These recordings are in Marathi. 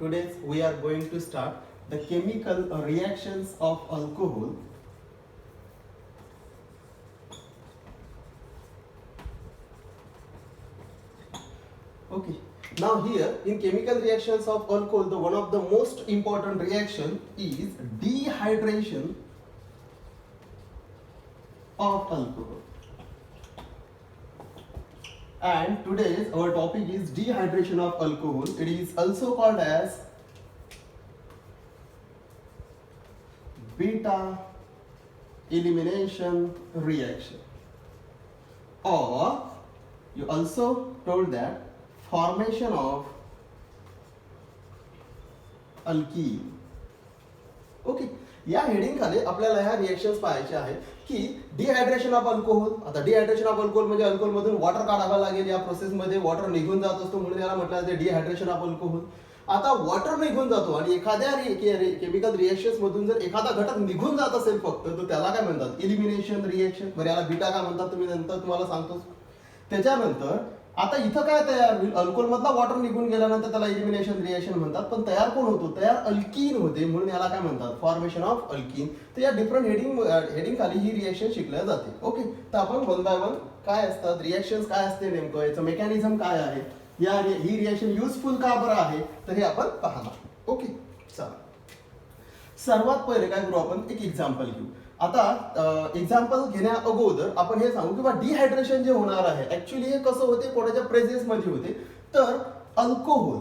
Today we are going to start the chemical reactions of alcohol. Okay. Now here in chemical reactions of alcohol, the one of the most important reaction is dehydration of alcohol. And today's our topic is dehydration of alcohol. It is also called as beta elimination reaction, or you also told that formation of alkene. Okay, या हेडिंग खाली आपल्याला ह्या रिएक्शन्स पाहायचे आहेत की डिहायड्रेशन ऑफ अल्कोहोल. आता डिहायड्रेशन ऑफ अल्कोहोल म्हणजे अल्कोहोल मधून वॉटर काढावा लागेल. या प्रोसेस मध्ये वॉटर निघून जात असतो म्हणून याला म्हटलं जाते डिहायड्रेशन ऑफ अल्कोहोल. आता वॉटर निघून जातो आणि एखाद्या केमिकल रिएक्शन्स मधून जर एखादा घटक निघून जात असेल फक्त, तर त्याला काय म्हणतात? Elimination reaction. बरं, याला बीटा काय म्हणतात तुम्ही नंतर तुम्हाला सांगतो. त्याच्यानंतर आता इथं काय तयार होईल? अल्कोहोल मधला वॉटर निघून गेल्यानंतर त्याला इलिमिनेशन रिएक्शन म्हणतात. पण तयार कोण होतो? तयार अल्कीन होते म्हणून याला काय म्हणतात? Formation of alkyne. तर या डिफरंट हेडिंग खाली ही रिएक्शन शिकल्या जाते. ओके, तर आपण वन बाय वन काय असतात रिएक्शन्स, काय असते नेमकं, याचं मेकॅनिझम काय आहे, ही रिएक्शन युजफुल का बरं आहे, तर हे आपण पाहणार. ओके, चला सर्वात पहिले काय करू, आपण एक एक्झाम्पल घेऊ. आता एक्झाम्पल घेण्या अगोदर आपण हे सांगू की डिहायड्रेशन जे होणार आहे ऍक्च्युली हे कसं होते, कोणाच्या प्रेझेन्स मध्ये होते. तर अल्कोहोल,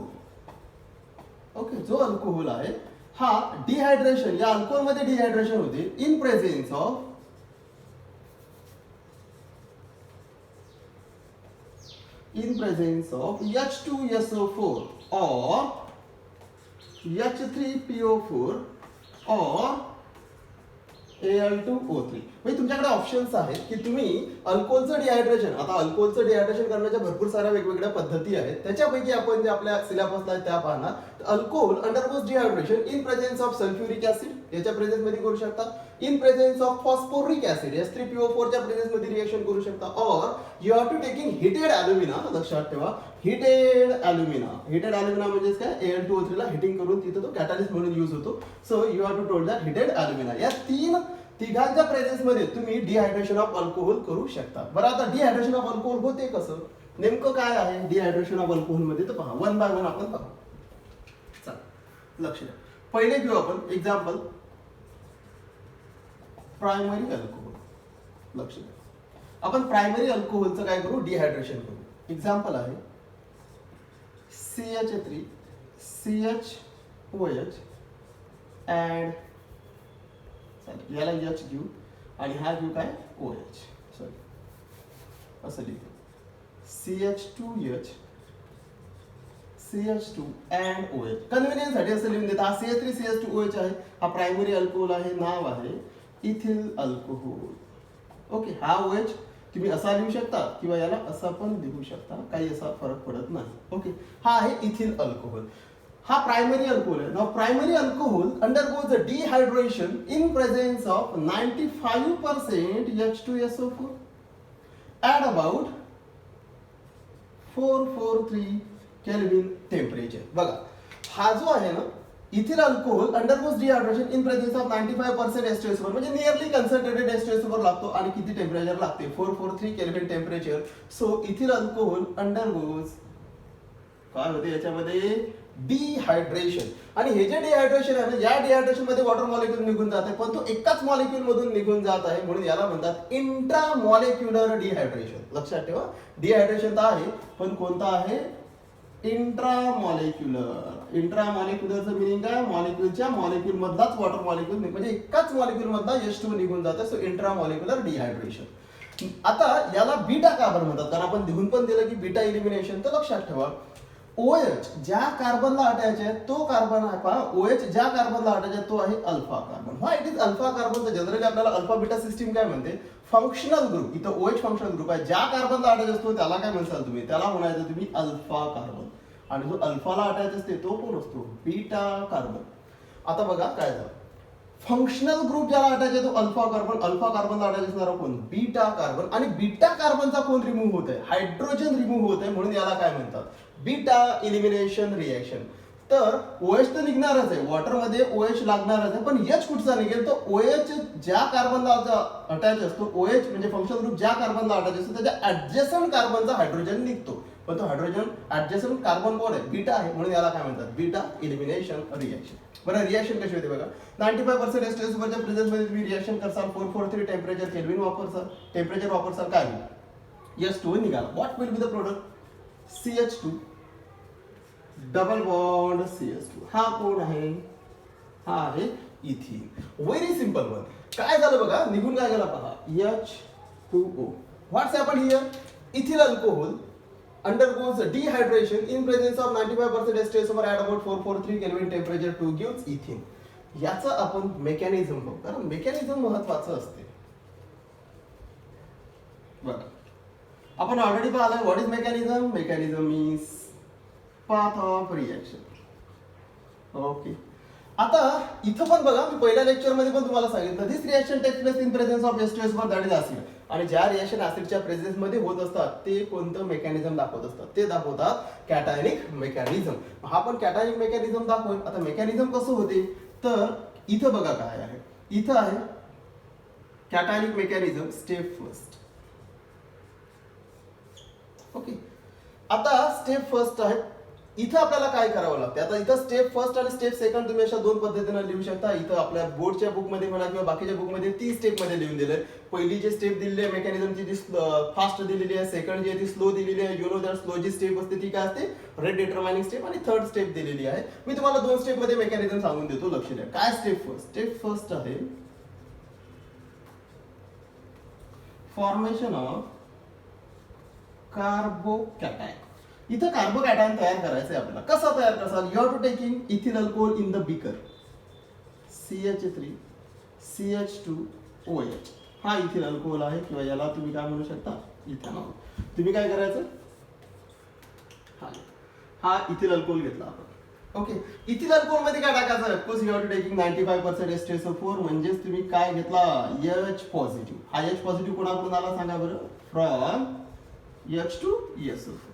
ओके, जो अल्कोहोल आहे हा डिहायड्रेशन, या अल्कोहोल मध्ये डिहायड्रेशन होते in presence of H2SO4 or H3PO4 or Al2O3. म्हणजे तुमच्याकडे ऑप्शन्स आहेत की तुम्ही अल्कोहोलचं डिहायड्रेशन, आता अल्कोहोलचं डिहायड्रेशन करण्याच्या भरपूर साऱ्या वेगवेगळ्या पद्धती आहेत. त्याच्यापैकी आपण जे आपल्या सिलेबसला आहे त्या पाहणार. Alcohol undergoes dehydration in presence of sulphuric acid, याच्या प्रेझेन्स मध्ये करू शकता. In presence of phosphoric acid, H3PO4 च्या प्रेझेन्स मध्ये रिएक्शन करू शकता. और you have to taking heated alumina. लक्षात ठेवा, हिटेड अल्युमिना. हिटेड अल्युमिना म्हणजे काय? Al2O3 ला हिटिंग करून तिथे तो कॅटलिस्ट म्हणून यूज होतो. So you have to told that heated alumina. या तिघांच्या प्रेझेन्स मध्ये तुम्ही डिहायड्रेशन ऑफ अल्कोहोल करू शकता. बरं, आता डिहायड्रेशन ऑफ अल्कोहोल होते कसं, नेमकं काय आहे डिहायड्रेशन ऑफ अल्कोहोल मध्ये, तर पहा वन बाय वन आपण पाहू. चला लक्ष द्या. पहिले घेऊ आपण एक्झाम्पल प्रायमरी अल्कोहोल. लक्ष द्या, आपण प्रायमरी अल्कोहोलचं काय करू, डिहायड्रेशन करू. एक्झाम्पल आहे CH3 CHOH अँड याला H घेऊ आणि हा घेऊ काय OH. सॉरी, असं लिहू CH2H CH2 and OH. Convenience साठी असं लिहून देतात. हा CH3 CH2OH आहे, हा प्रायमरी अल्कोहोल आहे, नाव आहे इथिल अल्कोहोल. ओके, हा OH तुम्ही असा लिहू शकता किंवा याला असा पण लिहू शकता, काही असा फरक पडत नाही. ओके, हा आहे इथिल अल्कोहोल. हा प्रायमरी अल्कोहोल आहे. Now primary alcohol undergoes dehydration in presence of 95% H2SO4 at about 443 kelvin temperature. बघा, हा जो आहे ना ethyl alcohol undergoes dehydration in presence of 95% H2SO4 म्हणजे नियरली कन्सन्ट्रेटेड H2SO4 लागतो. आणि किती टेम्परेचर लागते? 443 kelvin temperature. So ethyl alcohol undergoes काय होते याच्यामध्ये डिहायड्रेशन. आणि हे जे डिहायड्रेशन आहे ना, या डिहायड्रेशन मध्ये वॉटर मॉलिक्यूल निघून जाते, पण तो एकाच मॉलिक्यूल मधून निघून जात आहे म्हणून याला म्हणतात इंट्रामॉलिक्युलर डिहायड्रेशन. लक्षात ठेवा, डिहायड्रेशन तर आहे पण कोणता आहे? इंट्रामॉलिक्युलर. इंट्रामॉलिक्युलरचं मिनिंग काय? मॉलिक्यूलच्या मॉलिक्यूल मधलाच वॉटर मॉलिक्यूल म्हणजे एकाच मॉलिक्यूल मधला H2 निघून जातं. So intramolecular dehydration. आता याला बीटा का बरं म्हणतात? कारण आपण लिहून पण दिलं की बीटा इलिमिनेशन. तर लक्षात ठेवा, OH ज्या कार्बनला अटॅच आहे तो कार्बन आहे, पहा OH ज्या कार्बनला अटॅच आहे तो आहे alpha carbon. Why it is alpha carbon? तर जनरली आपल्याला अल्फा बीटा सिस्टीम काय म्हणते? Functional group. इथं OH फंक्शनल ग्रुप आहे. ज्या कार्बनला अटॅच असतो त्याला काय म्हणसाल तुम्ही? त्याला म्हणायचं तुम्ही अल्फा कार्बन. आणि जो अल्फाला अटॅच असते तो कोण असतो? Beta carbon. आता बघा काय झालं, फंक्शनल ग्रुप ज्याला अटॅच आहे तो अल्फा कार्बन. अल्फा कार्बनला अटॅच असणारा कोण? Beta carbon. आणि बीटा कार्बनचा कोण रिमूव्ह होत आहे? हायड्रोजन रिमूव्ह होत आहे म्हणून याला काय म्हणतात? Beta elimination reaction. तर OH तर निघणारच आहे, वॉटरमध्ये OH लागणारच आहे, पण H कुठचा निघेल तर OH ज्या कार्बनला अटॅच असतो, OH म्हणजे फंक्शनल ग्रुप ज्या कार्बनला अटॅच असतो त्याच्या ऍडजस्टंट कार्बनचा हायड्रोजन निघतो. पण तो हायड्रोजन ऍडजस्टंट कार्बन कोण आहे, बीटा आहे, म्हणून याला काय म्हणतात, बीटा एलिमिनेशन रिएक्शन. बरं, रिएक्शन कशी होते बघा. 95% H2SO च्या प्रेझेन्स मध्ये तुम्ही रिएक्शन करसाल, 443 टेम्परेचर केल्विन वापरसाल, टेम्परेचर वापरसाल, काय होईल, H2O निघाला. What will be the product, CH2 double bond CH2. हा कोण आहे, हा आहे इथिन. Very simple one. काय झालं बघा, निघून काय गेला पहा, H2O. What's happen here, ethyl alcohol undergoes dehydration in presence of 95% H2SO at about 443 Kelvin temperature to gives ethene. याचं आपण मेकॅनिझम बघू, कारण मेकॅनिझम महत्वाचं असते. बघा, आपण ऑलरेडी पाहिलं what is mechanism. Mechanism means path of reaction. Okay, आता इथं पण बघा, मी पहिल्या लेक्चर मध्ये पण तुम्हाला सांगितलं, this reaction takes place in presence of H2SO that is acid. आणि ज्या रिएक्शन ऍसिडच्या प्रेझेन्स मध्ये होत असतात ते कोणतं मेकॅनिझम दाखवत असतात, ते दाखवतात कॅटायनिक मेकॅनिझम. हा पण कॅटायनिक मेकॅनिझम दाखवेल. आता मेकॅनिझम कसं होते, तर इथं बघा काय आहे, इथं आहे कॅटायनिक मेकॅनिझम स्टेप फर्स्ट. ओके, आता स्टेप फर्स्ट आहे, इथं आपल्याला काय करावं लागतं. आता इथं स्टेप फर्स्ट आणि स्टेप सेकंड तुम्ही अशा दोन पद्धतीने लिहू शकता. इथं आपल्या बोर्डच्या बुक मध्ये म्हणा किंवा बाकीच्या बुक मध्ये 3 स्टेप मध्ये लिहून दिले. पहिली जी स्टेप दिलेली आहे मेकॅनिझमची ती फास्ट दिलेली आहे, सेकंड जी आहे ती स्लो दिलेली आहे. यू नो दॅट स्लो जी स्टेप असते ती काय असते, रेट डिटरमाइनिंग स्टेप, आणि थर्ड स्टेप दिलेली आहे. मी तुम्हाला 2 स्टेप मध्ये मेकॅनिझम सांगून देतो, लक्ष द्या. काय स्टेप फर्स्ट, स्टेप फर्स्ट आहे फॉर्मेशन ऑफ कार्बोकॅटायन. इथं कार्बोकॅटायन तयार करायचं आहे आपल्याला. कसं तयार कराल, you have to taking ethyl alcohol in the beaker, CH3 CH2OH. हा इथिल अल्कोहोल आहे, किंवा याला तुम्ही काय म्हणू शकता, इथेनॉल. तुम्ही काय करायचं, हा इथिल अल्कोहोल घेतला आपण. ओके, इथिल अल्कोहोल मध्ये काय टाकायचं, of course you have to taking 95% H2SO4, म्हणजेच तुम्ही काय घेतला, H पॉझिटिव्ह. हा H पॉझिटिव्ह कोणाकडून आला सांगा बरं, फ्रॉम H2SO4.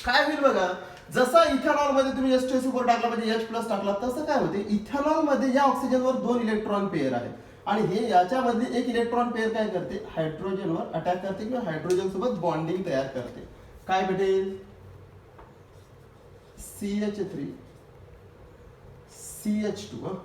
काय होईल बघा, जसा इथेनॉल मध्ये तुम्ही H2SO4 टाकला म्हणजे H+ टाकला, तसं काय होते, इथेनॉल मध्ये या ऑक्सिजनवर 2 इलेक्ट्रॉन पेअर आहे, आणि हे याच्यामधली एक इलेक्ट्रॉन पेअर काय करते, हायड्रोजनवर अटॅक करते किंवा हायड्रोजन सोबत बॉन्डिंग तयार करते. काय भेटेल, CH3 CH2,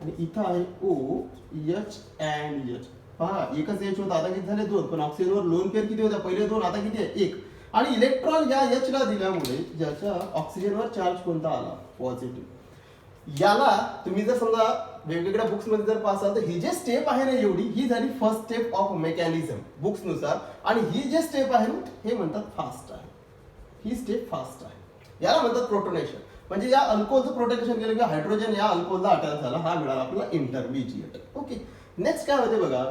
आणि इथं आहे OH and H. पहा, एकच H होता, आता किती झाले, 2. पण ऑक्सिजनवर लोन पेअर किती होत्या, पहिले 2, आता किती आहे, 1. आणि इलेक्ट्रॉन या H ला दिल्यामुळे ज्याच्या ऑक्सिजनवर चार्ज कोणता आला, पॉझिटिव्ह. याला तुम्ही जर समजा वेगवेगळ्या बुक्स मध्ये जर पासाल, तर ही जे स्टेप आहे ना एवढी, ही झाली first step of mechanism books नुसार. आणि ही जे स्टेप आहे ना, हे म्हणतात फास्ट आहे, ही स्टेप फास्ट आहे. याला म्हणतात प्रोटोनेशन. म्हणजे या अल्कोहोलचं प्रोटोनेशन केलं की हायड्रोजन या अल्कोहोलला अटॅच झाला, हा मिळाला आपल्याला इंटरमिजिएट. ओके, नेक्स्ट काय होते बघा,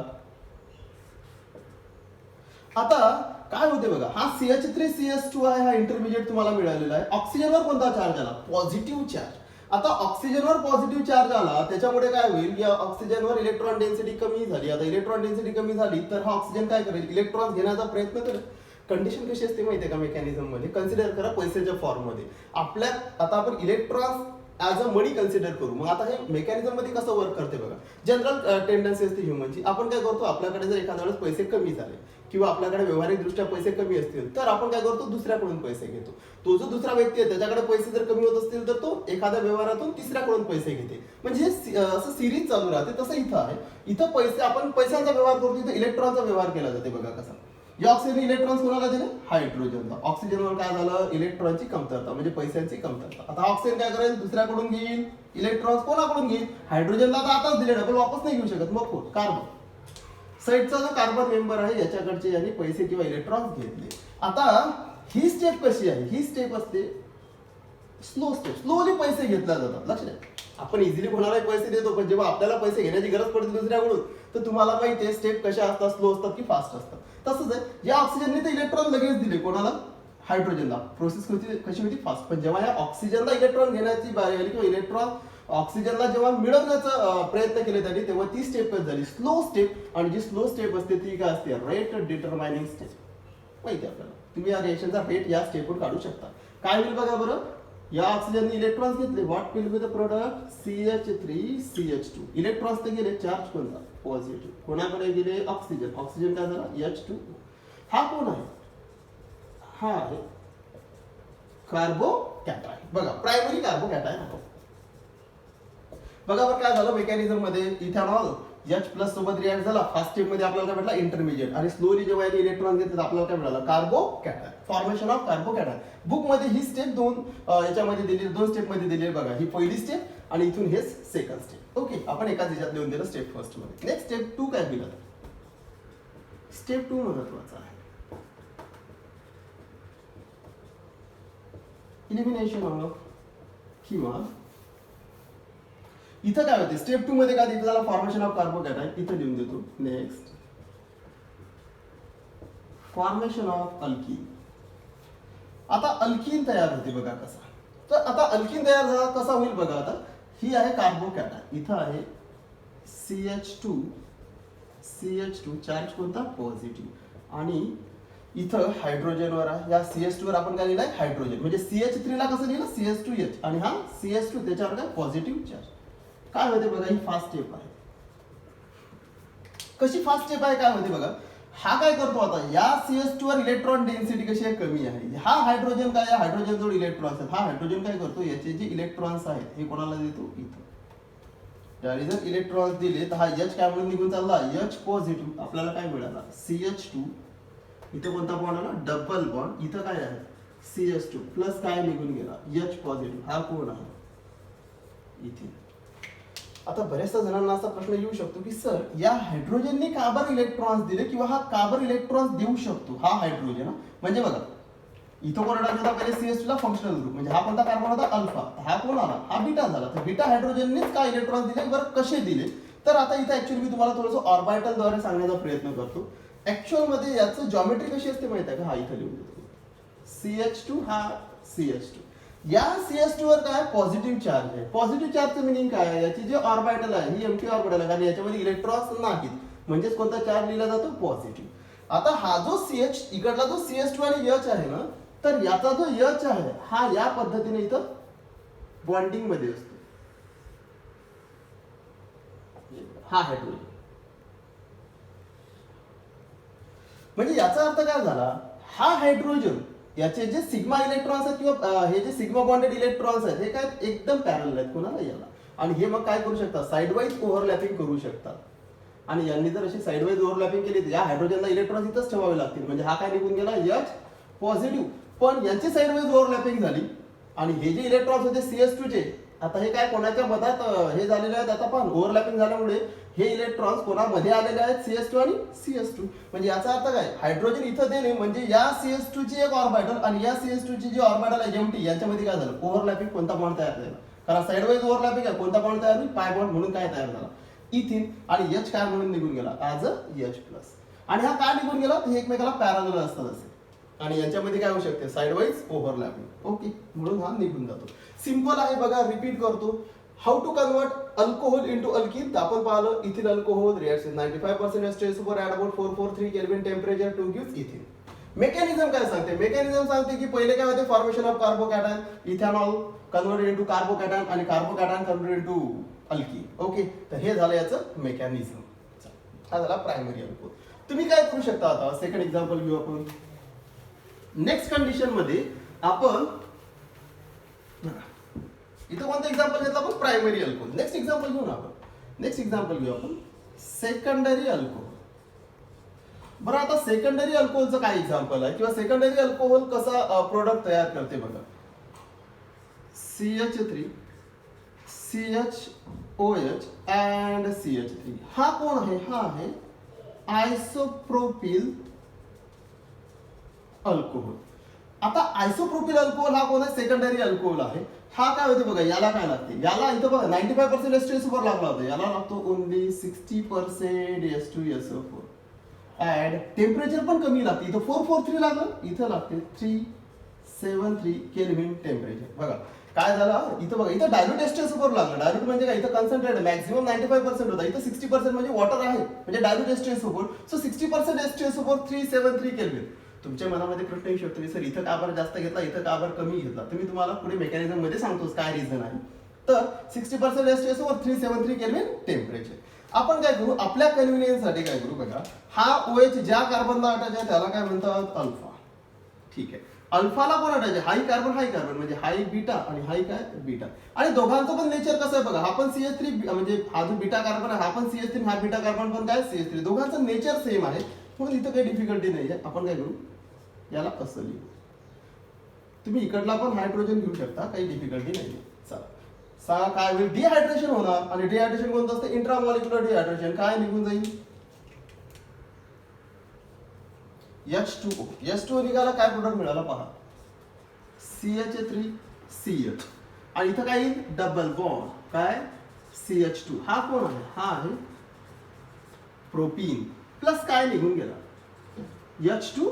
आता काय होते बघा, हा CH3 CH2 आहे, हा इंटरमिजिएट तुम्हाला मिळालेला आहे. ऑक्सिजनवर कोणता चार्ज आला, पॉझिटिव्ह चार्ज. आता ऑक्सिजनवर पॉझिटिव्ह चार्ज आला, त्याच्यामुळे काय होईल, या ऑक्सिजनवर इलेक्ट्रॉन डेन्सिटी कमी झाली. आता इलेक्ट्रॉन डेन्सिटी कमी झाली तर हा ऑक्सिजन काय करेल, इलेक्ट्रॉन घेण्याचा प्रयत्न करेल. कंडिशन कशी असते माहितीये का मेकॅनिझम मध्ये, कन्सिडर करा पैशाच्या फॉर्म मध्ये. आपल्या आता आपण electron as a money consider करू. मग आता हे मेकॅनिझम मध्ये कसं वर्क करते बघा, जनरल टेंडन्सी असते ह्युमनची. आपण काय करतो, आपल्याकडे जर एखाद्या वेळेस पैसे कमी झाले किंवा आपल्याकडे व्यवहारिक दृष्ट्या पैसे कमी असतील, तर आपण काय करतो, दुसऱ्याकडून पैसे घेतो. तो जो दुसरा व्यक्ती आहे त्याच्याकडे पैसे जर कमी होत असतील, तर तो एखाद्या व्यवहारातून तिसऱ्याकडून पैसे घेते. म्हणजे असं सिरीज चालू राहते. तसं इथं आहे, इथं पैसे आपण पैशांचा व्यवहार करतो, इथं इलेक्ट्रॉनचा व्यवहार केला जाते. बघा कसा, या ऑक्सिजन इलेक्ट्रॉन्स कोणाला दिले, हायड्रोजनला. ऑक्सिजनवर काय झालं, इलेक्ट्रॉनची कमतरता, म्हणजे पैशांची कमतरता. आता ऑक्सिजन काय करेल, दुसऱ्याकडून घेईल इलेक्ट्रॉन्स, कोणाकडून घेईल, हायड्रोजनला. तर आताच दिले, डबल वापस नाही घेऊ शकत. मग कोण, कार्बन साईडचा जो कार्बन मेंबर आहे याच्याकडचे यांनी पैसे किंवा इलेक्ट्रॉन्स घेतले. आता ही स्टेप कशी आहे, ही स्टेप असते स्लो स्टेप, स्लोली पैसे घेतल्या जातात. लक्ष द्या, आपण इझिली कोणालाही पैसे देतो, पण जेव्हा आपल्याला पैसे घेण्याची गरज पडते दुसऱ्याकडून, तर तुम्हाला माहिती आहे स्टेप कशा असतात, स्लो असतात की फास्ट असतात. तसंच आहे, या ऑक्सिजनने ते इलेक्ट्रॉन लगेच दिले कोणाला, हायड्रोजनला. प्रोसेस कशी होती, फास्ट. पण जेव्हा या ऑक्सिजनला इलेक्ट्रॉन घेण्याची बारी आली किंवा इलेक्ट्रॉन ऑक्सिजनला जेव्हा मिळवण्याचा प्रयत्न केले त्यांनी, तेव्हा ती स्टेप कशी झाली, स्लो स्टेप. आणि जी स्लो स्टेप असते ती काय असते, रेट डिटरमाइनिंग स्टेप. माहिती आपल्याला, तुम्ही या रिएक्शनचा रेट या स्टेपवर काढू शकता. काय होईल बघा बरं, या ऑक्सिजन इलेक्ट्रॉन्स घेतले, what will be the product CH3CH2. Electrons ते गेले, चार्ज कोणता पॉझिटिव्ह, कोणाकडे गेले ऑक्सिजन, ऑक्सिजन काय झाला H2. हा कोण आहे, हा आहे कार्बोकॅटायन. बघा प्रायमरी कार्बोकॅटायन आहे. बघा बरं काय झालं मेकॅनिझम मध्ये, इथेनॉल H प्लस सोबत रिॲक्ट झाला, फर्स्ट स्टेप मध्ये आपल्याला काय भेटला इंटरमिजिएट, आणि स्लोली जेव्हा याने इलेक्ट्रॉन घेतले आपल्याला काय मिळालं carbocation, formation of carbocation. Book मध्ये ही स्टेप दोन याच्यामध्ये दिली, दोन स्टेप मध्ये दिली बघा, ही पहिली स्टेप आणि इथून हेच सेकंड स्टेप. ओके, आपण एकाच ह्याच्यात लिहून दिलं स्टेप फर्स्ट मध्ये. नेक्स्ट स्टेप 2 काय दिलं, स्टेप 2 महत्वाचा आहे, इलिमिनेशन ऑफ किंवा इथं काय होते स्टेप 2 मध्ये काय दिलं, फॉर्मेशन ऑफ कार्बोकॅटायन, इथं लिहून देतो. Next formation of alkyne. आता अल्कीन तयार होते बघा कसा, तर आता अल्कीन तयार झाला कसा होईल बघा. आता ही आहे कार्बोकॅटायन, इथं आहे CH2 चार्ज कोणता पॉझिटिव्ह, आणि इथं हायड्रोजनवर आहे, या CH2 वर आपण काय लिहिलंय हायड्रोजन, म्हणजे CH3 ला कसं लिहिलं CH2H, आणि हा CH2 त्याच्यावर काय पॉझिटिव्ह चार्ज. काय होते बघा, ही फास्ट स्टेप आहे. कशी फास्ट स्टेप आहे काय होते बघा, हा काय करतो आता, या CH2 वर इलेक्ट्रॉन डेन्सिटी कशी आहे कमी आहे, हा हायड्रोजन काय आहे, हायड्रोजन जोड इलेक्ट्रॉन्स आहेत, हा हायड्रोजन काय करतो, याचे जे इलेक्ट्रॉन्स आहेत हे कोणाला देतो इथं, त्याने जर इलेक्ट्रॉन्स दिले तर हा H काय म्हणून निघून चालला H पॉझिटिव्ह, आपल्याला काय मिळाला CH2, इथं कोणता बॉन्ड आला डबल बॉन्ड, इथं काय आहे CH2 प्लस काय निघून गेला H पॉझिटिव्ह, हा कोण आहे इथे. आता बऱ्याचशा जणांना असा प्रश्न येऊ शकतो की सर या हायड्रोजनने का बरं इलेक्ट्रॉन्स दिले, किंवा हा का बरं इलेक्ट्रॉन्स देऊ शकतो, हा हायड्रोजन. म्हणजे बघा इथं कोण होता पहिले CH2 ला फंक्शनल ग्रुप, म्हणजे हा कोणता कार्बन होता अल्फा, हा कोण आला हा बीटा झाला, तर बीटा हायड्रोजननेच का इलेक्ट्रॉन्स दिले, बरं कसे दिले. तर आता इथे ऍक्च्युअली मी तुम्हाला थोडंसं ऑर्बिटल द्वारे सांगण्याचा प्रयत्न करतो. ऍक्च्युअल मध्ये याचं जॉमेट्री कशी असते माहिती आहे का, हा इथं लिहून देतो CH2, हा CH2, या CH2 वर काय पॉझिटिव्ह चार्ज आहे. पॉझिटिव्ह चार्जचं मिनिंग काय आहे, याची जे ऑर्बिटल आहे ही एम्प्टी ऑर्बिटल आहे, कारण याच्यामध्ये इलेक्ट्रॉन्स नाहीत, म्हणजेच कोणता चार्ज लिहिला जातो पॉझिटिव्ह. आता हा जो CH इकडला जो CH2 आणि H आहे ना, तर याचा जो H आहे हा या पद्धतीने इथं बॉन्डिंग मध्ये असतो, हा हायड्रोजन. म्हणजे याचा अर्थ काय झाला, हा हायड्रोजन याचे जे सिग्मा इलेक्ट्रॉन्स आहेत किंवा हे जे सिग्मा बॉन्डेड इलेक्ट्रॉन्स आहेत हे काय एकदम पॅरलल आहेत कोणाला याला, आणि हे मग काय करू शकतात साइड वाईज ओव्हरलॅपिंग करू शकतात. आणि यांनी जर अशी साइड वाईज ओव्हरलॅपिंग केली तर या हायड्रोजनला इलेक्ट्रॉन्स इथंच ठेवावे लागतील, म्हणजे हा काय निघून गेला H पॉझिटिव्ह, पण यांची साइड वाईज ओव्हरलॅपिंग झाली, आणि हे जे इलेक्ट्रॉन्स होते CH2 चे आता हे काय कोणाच्या मधात हे झालेले आहेत, आता पण ओव्हरलॅपिंग झाल्यामुळे हे इलेक्ट्रॉन्स कोणामध्ये आलेले आहेत CH2 आणि CH2. म्हणजे याचा अर्थ काय, हायड्रोजन इथं देणे म्हणजे या CH2 ची एक ऑर्बिटल आणि या CH2 ची जी ऑर्बिटल आहे एम्प्टी, यांच्यामध्ये काय झालं ओव्हरलॅपिंग, कोणता बॉन्ड तयार झाला, कारण साइड वाईज ओव्हरलॅपिंग आहे, कोणता बॉन्ड तयार होईल पाय बॉन्ड, म्हणून काय तयार झाला इथिन, आणि H काय म्हणून निघून गेला ऍज अ H प्लस. आणि हा काय निघून गेला, हे एकमेकाला पॅरलल असतात असे, आणि यांच्यामध्ये काय होऊ शकते साइड वाईज ओव्हरलॅपिंग. ओके, म्हणून हा निघून जातो. सिंपल आहे बघा, रिपीट करतो. How to convert alcohol into alkene, तर आपण पाहिलं ethyl alcohol reacts with 95% H2SO at about 443 kelvin temperature to gives ethene. Mechanism काय सांगते, मेकॅनिझम सांगते की पहिले काय होते formation of carbocation, ethanol converted into carbocation आणि carbocation converted into alkene. Okay, तर हे झालं याचं मेकॅनिझम. हा झाला प्रायमरी अल्कोहोल. तुम्ही काय करू शकता, आता सेकंड एक्झाम्पल घेऊ आपण. नेक्स्ट कंडिशन मध्ये आपण इथं कोणतं एक्झाम्पल घेतलं आपण प्रायमरी अल्कोहोल. नेक्स्ट एक्झाम्पल घेऊ ना आपण, नेक्स्ट एक्झाम्पल घेऊ आपण सेकंडरी अल्कोहोल. बरं, आता सेकंडरी अल्कोहोलचं काय एक्झाम्पल आहे किंवा सेकंडरी अल्कोहोल कसा प्रोडक्ट तयार करते बघा. CH3 CHOH and CH3, हा कोण आहे, हा आहे आयसोप्रोपिल अल्कोहोल. आता आयसोप्रोपिल अल्कोहोल हा कोण आहे, सेकंडरी अल्कोहोल आहे. हा काय होते बघा, याला काय लागते, याला इथं बघा 95% H2SO4 लागला होता, याला लागतो ओनली 60% H2SO4. ऍड टेम्परेचर पण कमी लागते, इथं 443 लागलं, इथं लागते 373 केल्विन टेम्परेचर. बघा काय झालं, इथं बघा इथं डायल्यूट H2SO4 लागलं. डायल्यूट म्हणजे काय, इथं कन्सन्ट्रेट मॅक्झिमम 95% होता, इथं 60% म्हणजे वॉटर आहे, म्हणजे dilute H2SO4. So 60% H2SO4 373 kelvin. तुमच्या मनामध्ये प्रश्न येऊ शकतो की सर इथं का बरं जास्त घेतला, इथं का बरं कमी घेतला. तर मी तुम्हाला पुढे मेकॅनिझम मध्ये सांगतोच काय रिझन आहे. तर 60% एसटीएस वर 373 केल्विन टेम्परेचर. आपण काय करू, आपल्या कन्व्हिनियन्स साठी काय करू बघा, हा OH ज्या कार्बनला अटॅच आहे त्याला काय म्हणतात, अल्फा. ठीक आहे, अल्फाला कोण अटॅच आहे, हाई कार्बन म्हणजे हाई बीटा आणि हाई काय बीटा. आणि दोघांचं पण नेचर कसं आहे बघा, हा पण CH3 म्हणजे हा जो बीटा कार्बन आहे हा पण CH3, हा बीटा कार्बन पण काय CH3. दोघांचं नेचर सेम आहे म्हणून इथं काही डिफिकल्टी नाही आहे. आपण काय करू, याला असं लिहू. तुम्ही इकडला पण हायड्रोजन घेऊ शकता, काही डिफिकल्टी नाही. चला काय होईल, डिहायड्रेशन होणार. आणि डिहायड्रेशन कोणतं असतं, इंट्रामॉलिक्युलर डिहायड्रेशन. काय निघून जाईल, H2O. H2O निघाला, काय प्रोडक्ट मिळाला पहा, CH3CH. आणि इथं काय येईल, डबल बॉन्ड काय CH2. हा कोण आहे, हा आहे प्रोपीन. प्लस काय निघून गेला, H2O.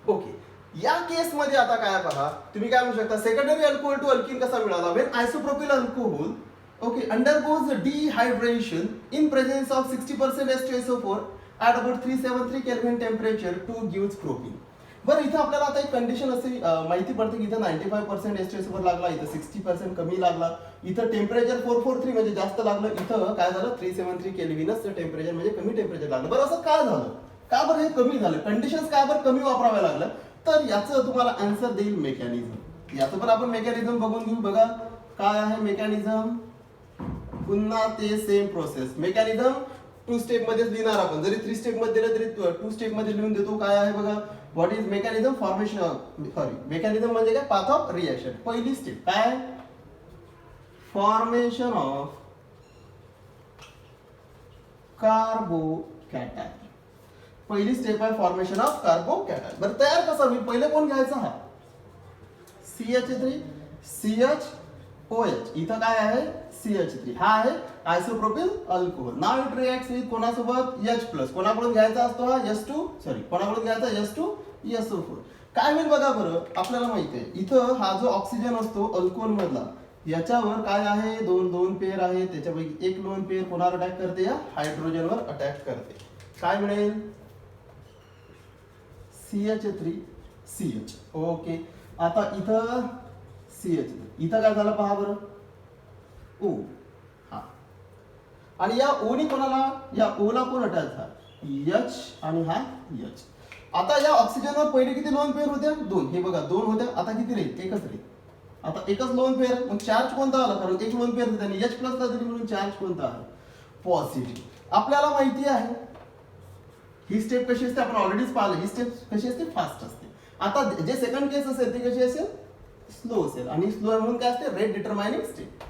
ओके, या केस मध्ये आता काय पहा, तुम्ही काय म्हणू शकता, सेकंडरी अल्कोहोल टू अल्किन कसा मिळाला, when isopropyl alcohol okay undergoes dehydration in presence of 60% H2SO4 at about 373 Kelvin temperature to gives propene. बरं, इथं आपल्याला आता एक कंडिशन असे माहिती पडते की इथं 95% H2SO4 लागला, इथं 60% कमी लागला, इथं टेम्परेचर 443 म्हणजे जास्त लागलं, इथं काय झालं 373 केल्विनच टेम्परेचर म्हणजे कमी टेम्परेचर लागलं. बरं, असं काय झालं, का बरं हे कमी झालं, कंडिशन्स काय बरं कमी वापराव्या लागलं. तर याचं तुम्हाला आन्सर देईल मेकॅनिझम. याचं पण आपण मेकॅनिझम बघून घेऊ. बघा काय आहे मेकॅनिझम, पुन्हा ते सेम प्रोसेस. मेकॅनिझम 2 स्टेप मध्येच लिहिणार आपण, जरी 3 स्टेप मध्ये दिलं तरी 2 स्टेप मध्ये लिहून देतो. काय आहे बघा, व्हॉट इज मेकॅनिझम, मेकॅनिझम म्हणजे काय, पाथ ऑफ रिएक्शन. पहिली स्टेप काय, फॉर्मेशन ऑफ कार्बोकॅटायन. पहिली स्टेप आहे फॉर्मेशन ऑफ कार्बोकॅटायन. बरं, तयार कसा होईल, पहिले कोण घ्यायचा, हा CH3 CHOH. इथं काय आहे CH3, हा आहे isopropyl alcohol. Now it reacts with कोणासोबत, H+. कोणाकडून घ्यायचा असतो हा कोणाकडून घ्यायचा H2SO4. काय होईल बघा बरं, आपल्याला माहिती आहे इथं हा जो ऑक्सिजन असतो अल्कोहोल मधला, याच्यावर काय आहे, दोन पेअर आहे, त्याच्यापैकी एक लोन पेअर कोणावर अटॅक करते, या हायड्रोजनवर अटॅक करते. काय मिळेल, CH3CH. ओके, आता इथं CH, इथं काय झालं पहा बरं, O. हा, आणि या ओनी कोणाला, या ओला कोण अटॅच झाला, H आणि हा H. आता या ऑक्सिजनवर पहिले किती लोन पेअर होत्या, 2. हे बघा 2 होत्या, आता किती राहील, एकच राहील. आता एकच लोन पेअर, मग चार्ज कोणता आला, कारण एक लोन पेअर होता आणि H+ ला दिली म्हणून चार्ज कोणता आहे, पॉझिटिव्ह. आपल्याला माहिती आहे ही स्टेप कशी असते, आपण ऑलरेडीच पाहिलं, ही स्टेप कशी असते, फास्ट असते. आता जे सेकंड केस असेल ती कशी असेल, स्लो असेल. आणि स्लो म्हणून काय असते, रेट डिटरमाइनिंग स्टेप.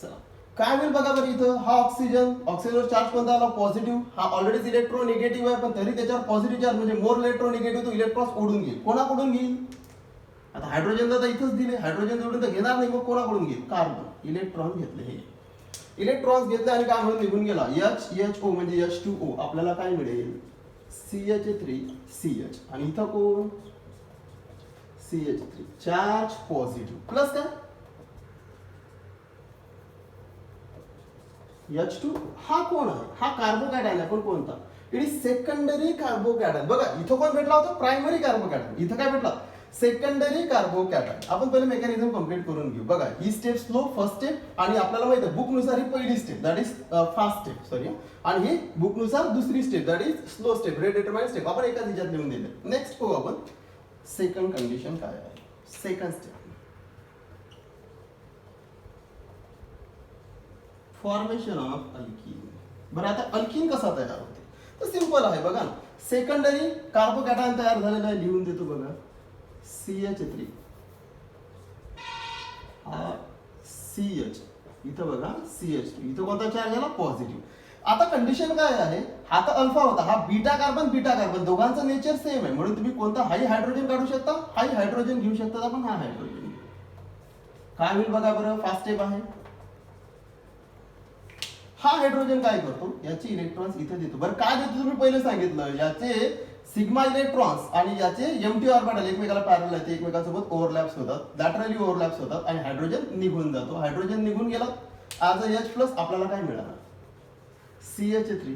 चला काय होईल बघा बरं, इथं हा ऑक्सिजनवर चार्ज कोणता आला, पॉझिटिव्ह. हा ऑलरेडीच इलेक्ट्रोनिगेटिव्ह आहे, पण तरी त्याच्यावर पॉझिटिव्ह चार्ज म्हणजे मोर इलेक्ट्रोनिगेटिव्ह, तो इलेक्ट्रॉन्स ओढून घेईल. कोणाकडून घेईल, आता हायड्रोजनला तर इथंच दिले, हायड्रोजन जोडून तर घेणार नाही, मग कोणाकडून घेईल, कार्बन. इलेक्ट्रॉन घेतले, हे इलेक्ट्रॉन्स घेतले आणि काय म्हणून निघून गेला, HO म्हणजे H2O. आपल्याला काय मिळेल, CH3CH. आणि इथं कोण, CH3, चार्ज पॉझिटिव्ह, प्लस काय H2. हा कोण आहे, हा कार्बोकॅटायन आहे, पण कोणता, इट इज सेकंडरी कार्बोकॅटायन. बघा इथं कोण भेटला होता, प्रायमरी कार्बोकॅटायन. इथं काय भेटला, सेकंडरी कार्बोकॅटायन. आपण पहिले मेकॅनिझम कंप्लीट करून घेऊ. बघा ही स्टेप स्लो फर्स्ट स्टेप, आणि आपल्याला माहिती आहे बुकनुसार ही पहिली step that is fast step, sorry, आणि ही बुकनुसार दुसरी step that is slow step, rate determine step. आपण एकाच ह्याच्यात लिहून दिले. नेक्स्ट पाहू आपण सेकंड कंडिशन काय आहे, second step, formation of alkyne. बरं, आता अल्कीन कसा तयार होते, तर सिंपल आहे बघा ना. सेकंडरी कार्बोकॅटायन तयार झालेला आहे, लिहून देतो बघा, CH3 हा CH, इथं बघा CH2, इथं कोणता चार्ज आला, पॉझिटिव्ह. आता कंडिशन काय आहे, हा तर अल्फा होता, हा बीटा कार्बन, दोघांचं नेचर सेम आहे, म्हणून तुम्ही कोणता हाई हायड्रोजन काढू शकता, हाई हायड्रोजन घेऊ शकता, आपण हा हायड्रोजन. काय होईल बघा बरं, फास्ट स्टेप आहे. हा हायड्रोजन काय करतो, याचे इलेक्ट्रॉन्स इथे देतो. बरं काय देतो, तुम्ही पहिले सांगितलं, याचे सिग्मा इलेक्ट्रॉन्स आणि याचे एम्प्टी ऑर्बिटल एकमेकाला पॅरलल आहेत, एकमेकांसोबत ओव्हरलॅप्स होतात, लॅटरली ओव्हरलॅप्स होतात, आणि हायड्रोजन निघून जातो. हायड्रोजन निघून गेला, आज H+, आपल्याला काय मिळालं, CH3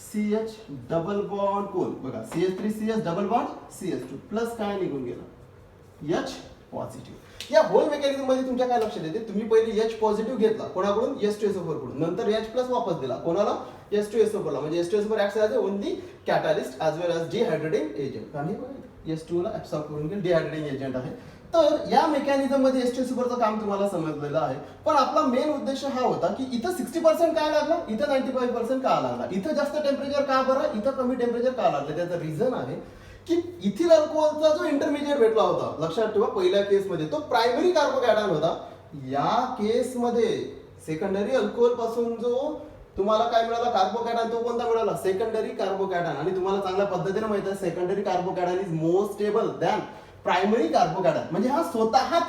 CH डबल बॉन्ड कोण बघा CH3CH double bond CH2 plus काय निघून गेला H पॉझिटिव्ह. या होल मेकॅनिझम मध्ये तुमच्या काय लक्षात येते, तुम्ही पहिले H पॉझिटिव्ह घेतला कोणाकडून H2SO4 कडून, नंतर H प्लस वापस दिला कोणाला H2SO4 ला, म्हणजे H2SO4 act as only catalyst as well as dehydrating agent. आणि H2 ला ऍब्सॉर्ब करून घेईल, डिहायड्रेटिंग एजंट आहे. तर या मेकॅनिझम मध्ये H2SO4 चं काम तुम्हाला समजलेलं आहे. पण आपला मेन उद्देश हा होता की इथं 60% का लागला, इथं 95% का लागला, इथं जास्त टेम्परेचर का बरं, इथं कमी टेम्परेचर का लागलं. त्याचं रिझन आहे की इथिल अल्कोहोलचा जो इंटरमिजिएट भेटला होता, लक्षात ठेवा पहिल्या केसमध्ये तो प्रायमरी कार्बोकॅटायन होता. या केसमध्ये सेकंडरी अल्कोहोल पासून जो तुम्हाला काय मिळाला कार्बोकॅटायन, तो कोणता मिळाला सेकंडरी कार्बोकॅटायन. आणि तुम्हाला चांगल्या पद्धतीने माहिती आहे secondary carbocation is more stable than primary carbocation. म्हणजे हा स्वतः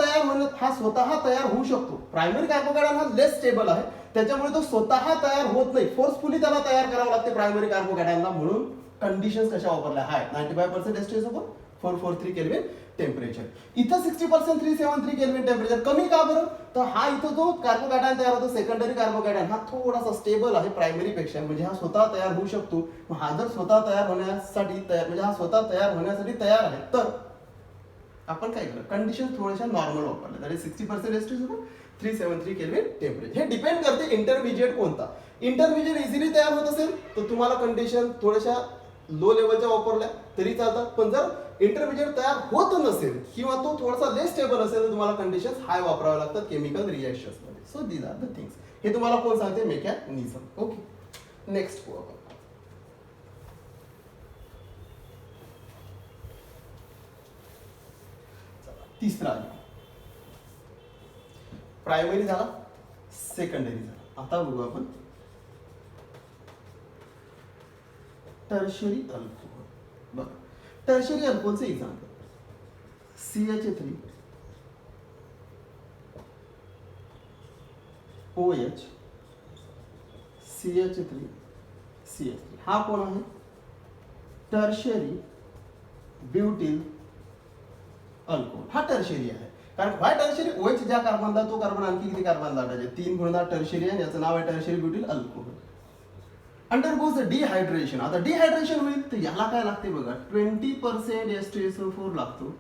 तयार होऊ शकतो. प्रायमरी कार्बोकॅटायन हा लेस स्टेबल आहे, त्याच्यामुळे तो स्वतः तयार होत नाही, फोर्सफुली त्याला तयार करावं लागते प्रायमरी कार्बोकॅटायनला. म्हणून कंडिशन्स कशा वापरल्या हाय 95% H2SO4 443 केल्विन टेम्परेचर. इथं 60% 373 केल्विन टेम्परेचर कमी का बरं, तर हा इथं जो कार्बोकॅटायन तयार होतो सेकंडरी कार्बोकॅटायन हा थोडासा स्टेबल आहे प्रायमरी पेक्षा, म्हणजे हा स्वतः तयार होऊ शकतो. हा जर स्वतः तयार होण्यासाठी म्हणजे हा स्वतः तयार होण्यासाठी तयार आहे, तर आपण काय केलं कंडिशन थोड्याशा नॉर्मल वापरल्या, that is 60% H2SO4 373 kelvin temperature. हे डिपेंड करते इंटरमिजिएट कोणता. इंटरमिजिएट इझिली तयार होत असेल तर तुम्हाला कंडिशन थोड्याशा लो लेवलच्या वापरल्या तरी चालतात. पण जर इंटरमिजिएट तयार होत नसेल किंवा तो थोडासा लेस स्टेबल असेल तर तुम्हाला कंडिशन्स हाय वापराव्या लागतात केमिकल रिएक्शन्स मध्ये. So these are the things. हे तुम्हाला कोण सांगते मेकॅनिझम. ओके, नेक्स्ट पाहू आपण. तिसरा प्रायमरी झाला, सेकंडरी झाला. आता बघू आपण टर्शरी अल्कोहोल. बघा टर्शरी अल्कोहोलचं example CH3 OH CH3 CH3 हा कोण आहे टर्शरी ब्युटिल अल्कोहोल. हा टर्शरी आहे. कारण व्हाय टर्शरी OH ज्या कार्बनला तो कार्बन आणखी किती कार्बन लाटायचे 3 गुणा टर्शरी आहे, याचं नाव आहे tertiary butyl alcohol. Undergoes dehydration. आता डिहायड्रेशन होईल तर याला काय लागते बघा 20% H2SO4 लागतो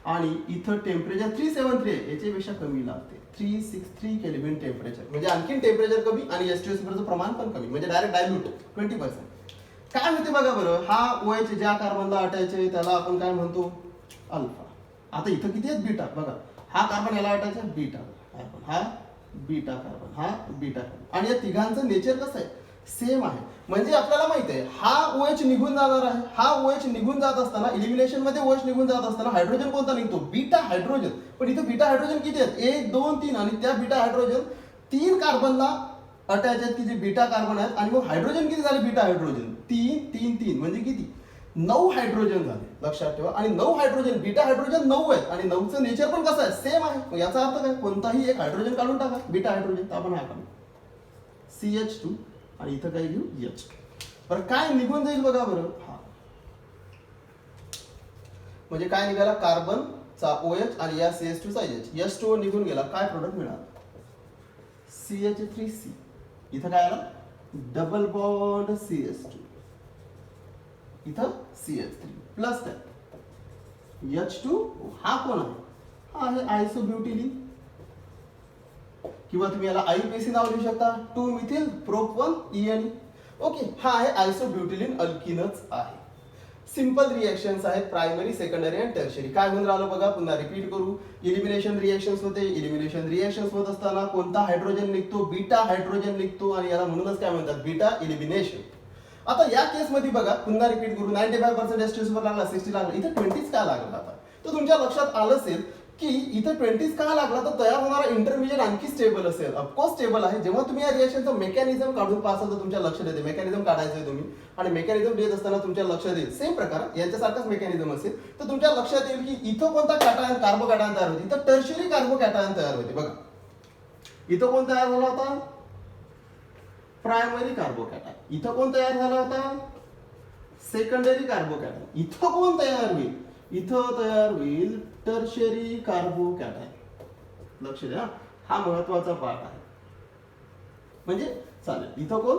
आणि इथं टेम्परेचर 373 आहे, याच्यापेक्षा कमी लागते 363 केल्विन टेम्परेचर. म्हणजे आणखीन टेम्परेचर कमी आणि H2SO4 चं प्रमाण पण कमी, म्हणजे डायरेक्ट डायल्यूट 20%. काय होते बघा बरं, हा OH ज्या कार्बनला अटायचे त्याला आपण काय म्हणतो अल्फा. आता इथं किती आहेत बीटा बघा, हा कार्बन याला अटायचा बीटा कार्बन, हा बीटा कार्बन, हा बीटा कार्बन. आणि या तिघांचं नेचर कसं आहे सेम आहे. म्हणजे आपल्याला माहिती आहे हा OH निघून जाणार आहे, हा OH निघून जात असताना इलिमिनेशन मध्ये OH निघून जात असताना हायड्रोजन कोणता निघतो बीटा हायड्रोजन. पण इथं बीटा हायड्रोजन किती आहेत 1 2 3 आणि त्या बीटा हायड्रोजन 3 कार्बनला अटॅच आहेत की जे बीटा कार्बन आहेत. आणि मग हायड्रोजन किती झाले बीटा हायड्रोजन 3 3 3 म्हणजे किती 9 हायड्रोजन झाले. लक्षात ठेवा. आणि 9 हायड्रोजन बीटा हायड्रोजन 9 आहेत आणि 9चं नेचर पण कसं आहे सेम आहे. याचा अर्थ काय कोणताही एक हायड्रोजन काढून टाका बीटा हायड्रोजन, तर आपण हा काढू CH2 आणि इथं काय घेऊ H. बरं काय निघून जाईल बघा बरं, हा म्हणजे काय निघाला कार्बनचा OH आणि या CH2 चा H2O निघून गेला. काय प्रोडक्ट मिळाला CH3C. इथं काय आला डबल बॉन्ड CH2, इथं CH3 प्लस काय H2. हा कोण आहे हा आहे आयसोब्युटिलिन किंवा तुम्ही याला IUPAC नाव लिहू शकता 2 मिथिल प्रोप 1 ENE. ओके, हा आहे आयसोब्युटिलिन अल्किनच आहे. सिंपल रिएक्शन्स आहेत प्रायमरी सेकंडरी आणि टर्शरी. काय होऊन राहिलं बघा पुन्हा रिपीट करू. इलिमिनेशन रिएक्शन्स होते. इलिमिनेशन रिएक्शन्स होत असताना कोणता हायड्रोजन निघतो बीटा हायड्रोजन निघतो आणि याला म्हणूनच काय म्हणतात बीटा इलिमिनेशन. आता या केस मध्ये बघा पुन्हा रिपीट करू 95% H2SO4 लागला 60 लागला, इथे 20 का लागला. आता तर तुमच्या लक्षात आलं असेल की इथे 20 का लागला तर तयार होणारा इंटरमिजिएट आणखी स्टेबल असेल. ऑफकोर्स स्टेबल आहे. जेव्हा तुम्ही या रिएक्शनचं मेकॅनिझम काढून पाहसाल तर तुमच्या लक्षात येते मेकॅनिझम काढायचं आहे तुम्ही आणि मेकॅनिझम देत असताना तुमच्या लक्षात येईल सेम प्रकार याच्यासारखाच मेकॅनिझम असेल तर तुमच्या लक्षात येईल की इथं कोणता कॅटायन कार्बोकॅटायन तयार होते, इथं टर्शरी कार्बोकॅटायन तयार होते. बघा इथं कोण तयार झाला होता प्रायमरी कार्बोकॅटायन, इथं कोण तयार झाला होता सेकंडरी कार्बोकॅटायन. इथं कोण तयार होईल इथं तयार होईल टर्शरी कार्बोकॅटायन. लक्ष द्या हा महत्वाचा पार्ट आहे. म्हणजे चालेल इथं कोण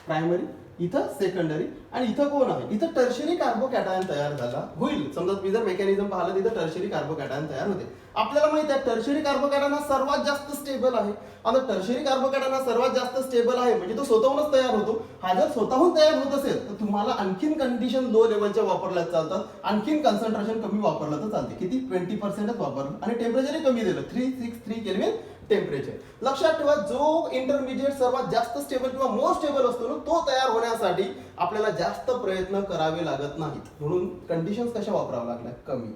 प्रायमरी इथं सेकंडरी आणि इथं कोण आहे, इथं टर्शरी कार्बोकॅटायन तयार झाला होईल. समजा तुम्ही जर मेकॅनिझम पाहिलं तिथं टर्शरी कार्बोकॅटायन तयार होते. आपल्याला माहिती आहे टर्शरी कार्बोकॅटायन हा सर्वात जास्त स्टेबल आहे. आता टर्शरी कार्बोकॅटायन हा सर्वात जास्त स्टेबल आहे म्हणजे तो स्वतःहूनच तयार होतो. हा जर स्वतःहून तयार होत असेल तर तुम्हाला आणखीन कंडिशन लो लेवलच्या वापरल्या चालतात, आणखीन कॉन्सन्ट्रेशन कमी वापरलं तर चालते. किती 20%च वापरलं आणि टेम्परेचरही कमी दिलं 363 केल्विन टेम्परेचर. लक्षात ठेवा जो इंटरमिजिएट सर्वात जास्त स्टेबल किंवा मोर स्टेबल असतो ना तो तयार होण्यासाठी आपल्याला जास्त प्रयत्न करावे लागत नाहीत. म्हणून कंडिशन्स कशा वापराव्या लागल्या, कमी.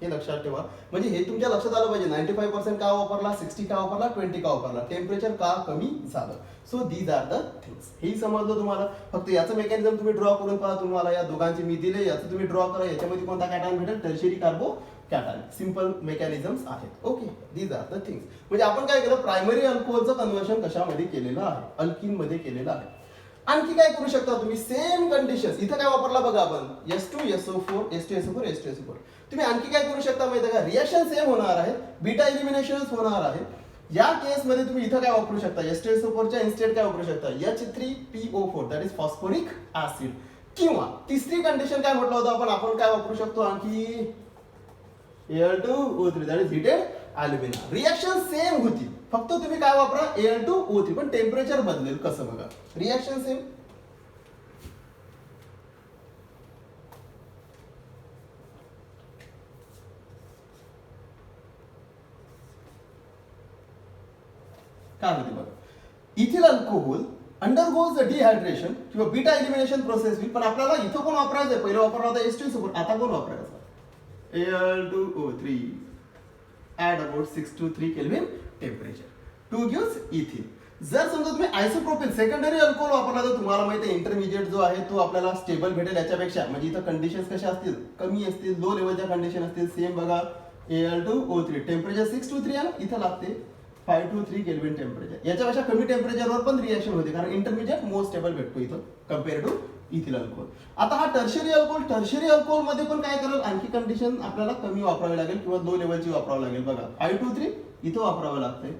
हे लक्षात ठेवा. म्हणजे हे तुमच्या लक्षात आलं पाहिजे 95% का वापरला, 60 का वापरला, 20 का वापरला, टेम्परेचर का कमी झालं. So these are the things. हे समजलं तुम्हाला. फक्त याचं मेकॅनिझम तुम्ही ड्रॉ करून पहा. तुम्हाला या दोघांची मी दिले, याचं तुम्ही ड्रॉ करा. याच्यामध्ये कोणता कॅटायन भेटेल, टर्शियरी कार्बोकॅटायन. सिंपल मेकॅनिझम्स आहेत. Okay, these are the things. म्हणजे आपण काय केलं, प्रायमरी अल्कोहोलचं कन्व्हर्शन कशामध्ये केलेलं आहे, अल्किन मध्ये केलेलं आहे. आणखी काय करू शकता तुम्ही, सेम कंडिशन्स इथं काय वापरला बघा आपण, S2SO4 S2SO4 S2SO4. तुम्ही आणखी काय करू शकता माहिती का, रिएक्शन सेम होणार आहे, बीटा एलिमिनेशन होणार आहे. या केस मध्ये तुम्ही इथं काय वापरू शकता, S2SO4 च्या इन्स्टेड काय वापरू शकता, H3PO4 that is phosphoric acid. किंवा तिसरी कंडिशन काय म्हटलं होतं आपण काय वापरू शकतो आणखी, Al2O3 that is heated alumina. Reaction same होती, फक्त तुम्ही काय वापरा Al2O3, पण टेम्परेचर बदलेल. कसं बघा, रिएक्शन सेम, काय होते बघा, इथिल अल्कोहोल अंडरगोज डिहायड्रेशन किंवा बीटा एलिमिनेशन प्रोसेस होईल. पण आपल्याला इथं कोण वापरायचं आहे, पहिलं वापरला होता H2SO4, आता कोण वापरायचं, Al2O3 at about 623 Kelvin temperature to gives ethyl. जर समजा तुम्ही आयसोप्रोपिल सेकंडरी अल्कोहोल वापरला तर तुम्हाला माहिती आहे इंटरमिजिएट जो आहे तो आपल्याला स्टेबल भेटेल याच्यापेक्षा. म्हणजे इथं कंडिशन्स कशा असतील, कमी असतील, लो लेवलच्या कंडिशन असतील. सेम बघा Al2O3 टेम्परेचर 623 आहे ना, इथं लागते 523 केल्विन टेम्परेचर. याच्यापेक्षा कमी टेम्परेचरवर पण रिएक्शन होते कारण इंटरमिजिएट मोर स्टेबल भेटतो इथं कम्पेअर टू इथिल अल्कोहोल. आता हा टर्शरी अल्कोहोल मध्ये पण काय करेल, आणखी कंडिशन आपल्याला कमी वापरावी लागेल किंवा लो लेवलची वापरावी लागेल. बघा I23 इथं वापरावं लागतंय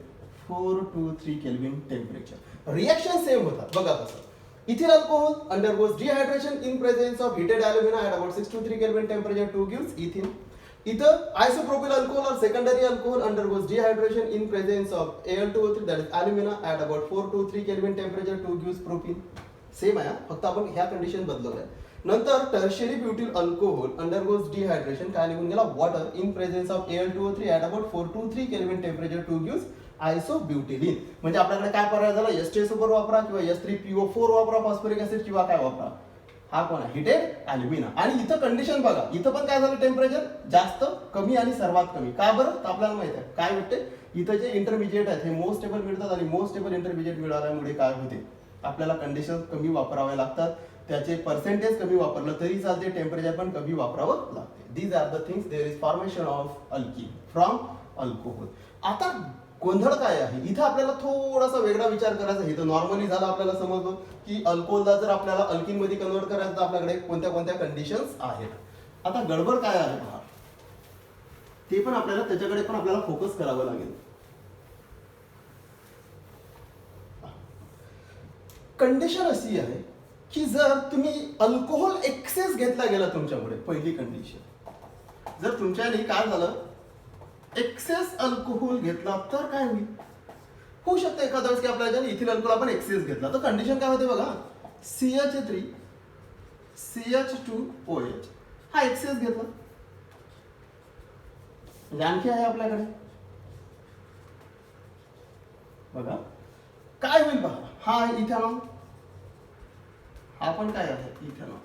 423 केल्विन टेम्परेचर. रिएक्शन सेम होतात. बघा कसं, ethyl alcohol undergoes dehydration in presence of heated alumina at about 623 kelvin temperature to gives ethene. इथं आयसोप्रोपिल अल्कोहोल और secondary alcohol undergoes dehydration in presence of Al2O3 that is alumina at about 423 kelvin temperature to gives propene. Same आहे, फक्त आपण ह्या कंडिशन बदलवल्या. नंतर tertiary butyl alcohol undergoes dehydration काय निघून गेला, water in presence of Al2O3 at about 423 kelvin temperature to gives isobutylene. म्हणजे आपल्याकडे काय पर्याय झाला, S2SO4 वापरा किंवा S3PO4 वापरा फॉस्फोरिक ऍसिड, किंवा काय वापरा, हा कोण आहे, हिटेड अल्युमिना. आणि इथं कंडिशन बघा, इथं पण काय झालं, टेम्परेचर जास्त, कमी आणि सर्वात कमी. का बरं, तर आपल्याला माहित आहे काय भेटते, इथं जे इंटरमिजिएट आहेत हे मोस्ट स्टेबल मिळतात आणि मोस्ट स्टेबल इंटरमिजिएट मिळाल्यामुळे काय होते, आपल्याला कंडिशन कमी वापराव्या लागतात. त्याचे पर्सेंटेज कमी वापरलं तरी चालते, टेम्परेचर पण कमी वापरावं लागते. These are the things. There is formation of alkene from alcohol. आता गोंधळ काय आहे, इथं आपल्याला थोडासा वेगळा विचार करायचा. इथं नॉर्मली झालं, आपल्याला समजलं की अल्कोहोलला जर आपल्याला अल्किन मध्ये कन्वर्ट करायचं तर आपल्याकडे कोणत्या कोणत्या कंडिशन्स आहेत. आता गडबड काय आहे पहा, ते पण आपल्याला त्याच्याकडे पण आपल्याला फोकस करावं लागेल. कंडिशन अशी आहे की जर तुम्ही अल्कोहोल एक्सेस घेतला गेला तुमच्याकडे, पहिली कंडिशन, जर तुमच्याने काय झालं, एक्सेस अल्कोहोल घेतला तर काय होईल, होऊ शकतं एखाद्या वेळेस की आपल्या इथिल अल्कोहोल आपण एक्सेस घेतला तर कंडिशन काय होते बघा, CH3 CH2OH हा एक्सेस घेतला. म्हणजे आणखी आहे आपल्याकडे बघा काय होईल बघा, हा आहे इथेनॉल, हा पण काय आहे इथेनॉल,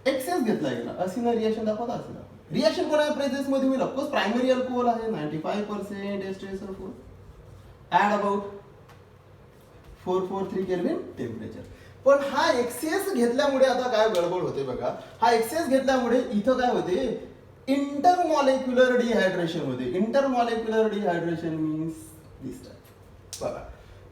एक्सेस घेतला गेला. अशी ना रिएक्शन दाखवता, असे दाखवता. रिएक्शन कोणत्या प्रेझेन्स मध्ये होईल, ऑफकोर्स प्रायमरी अल्कोहोल आहे 95% H2SO4 at about 443 kelvin temperature. पण हा एक्सेस घेतल्यामुळे आता काय गडबड होते बघा, हा एक्सेस घेतल्यामुळे इथं काय होते, इंटरमॉलिक्युलर डिहायड्रेशन होते. इंटरमॉलिक्युलर डिहायड्रेशन मीन्स दिस टाइप बघा,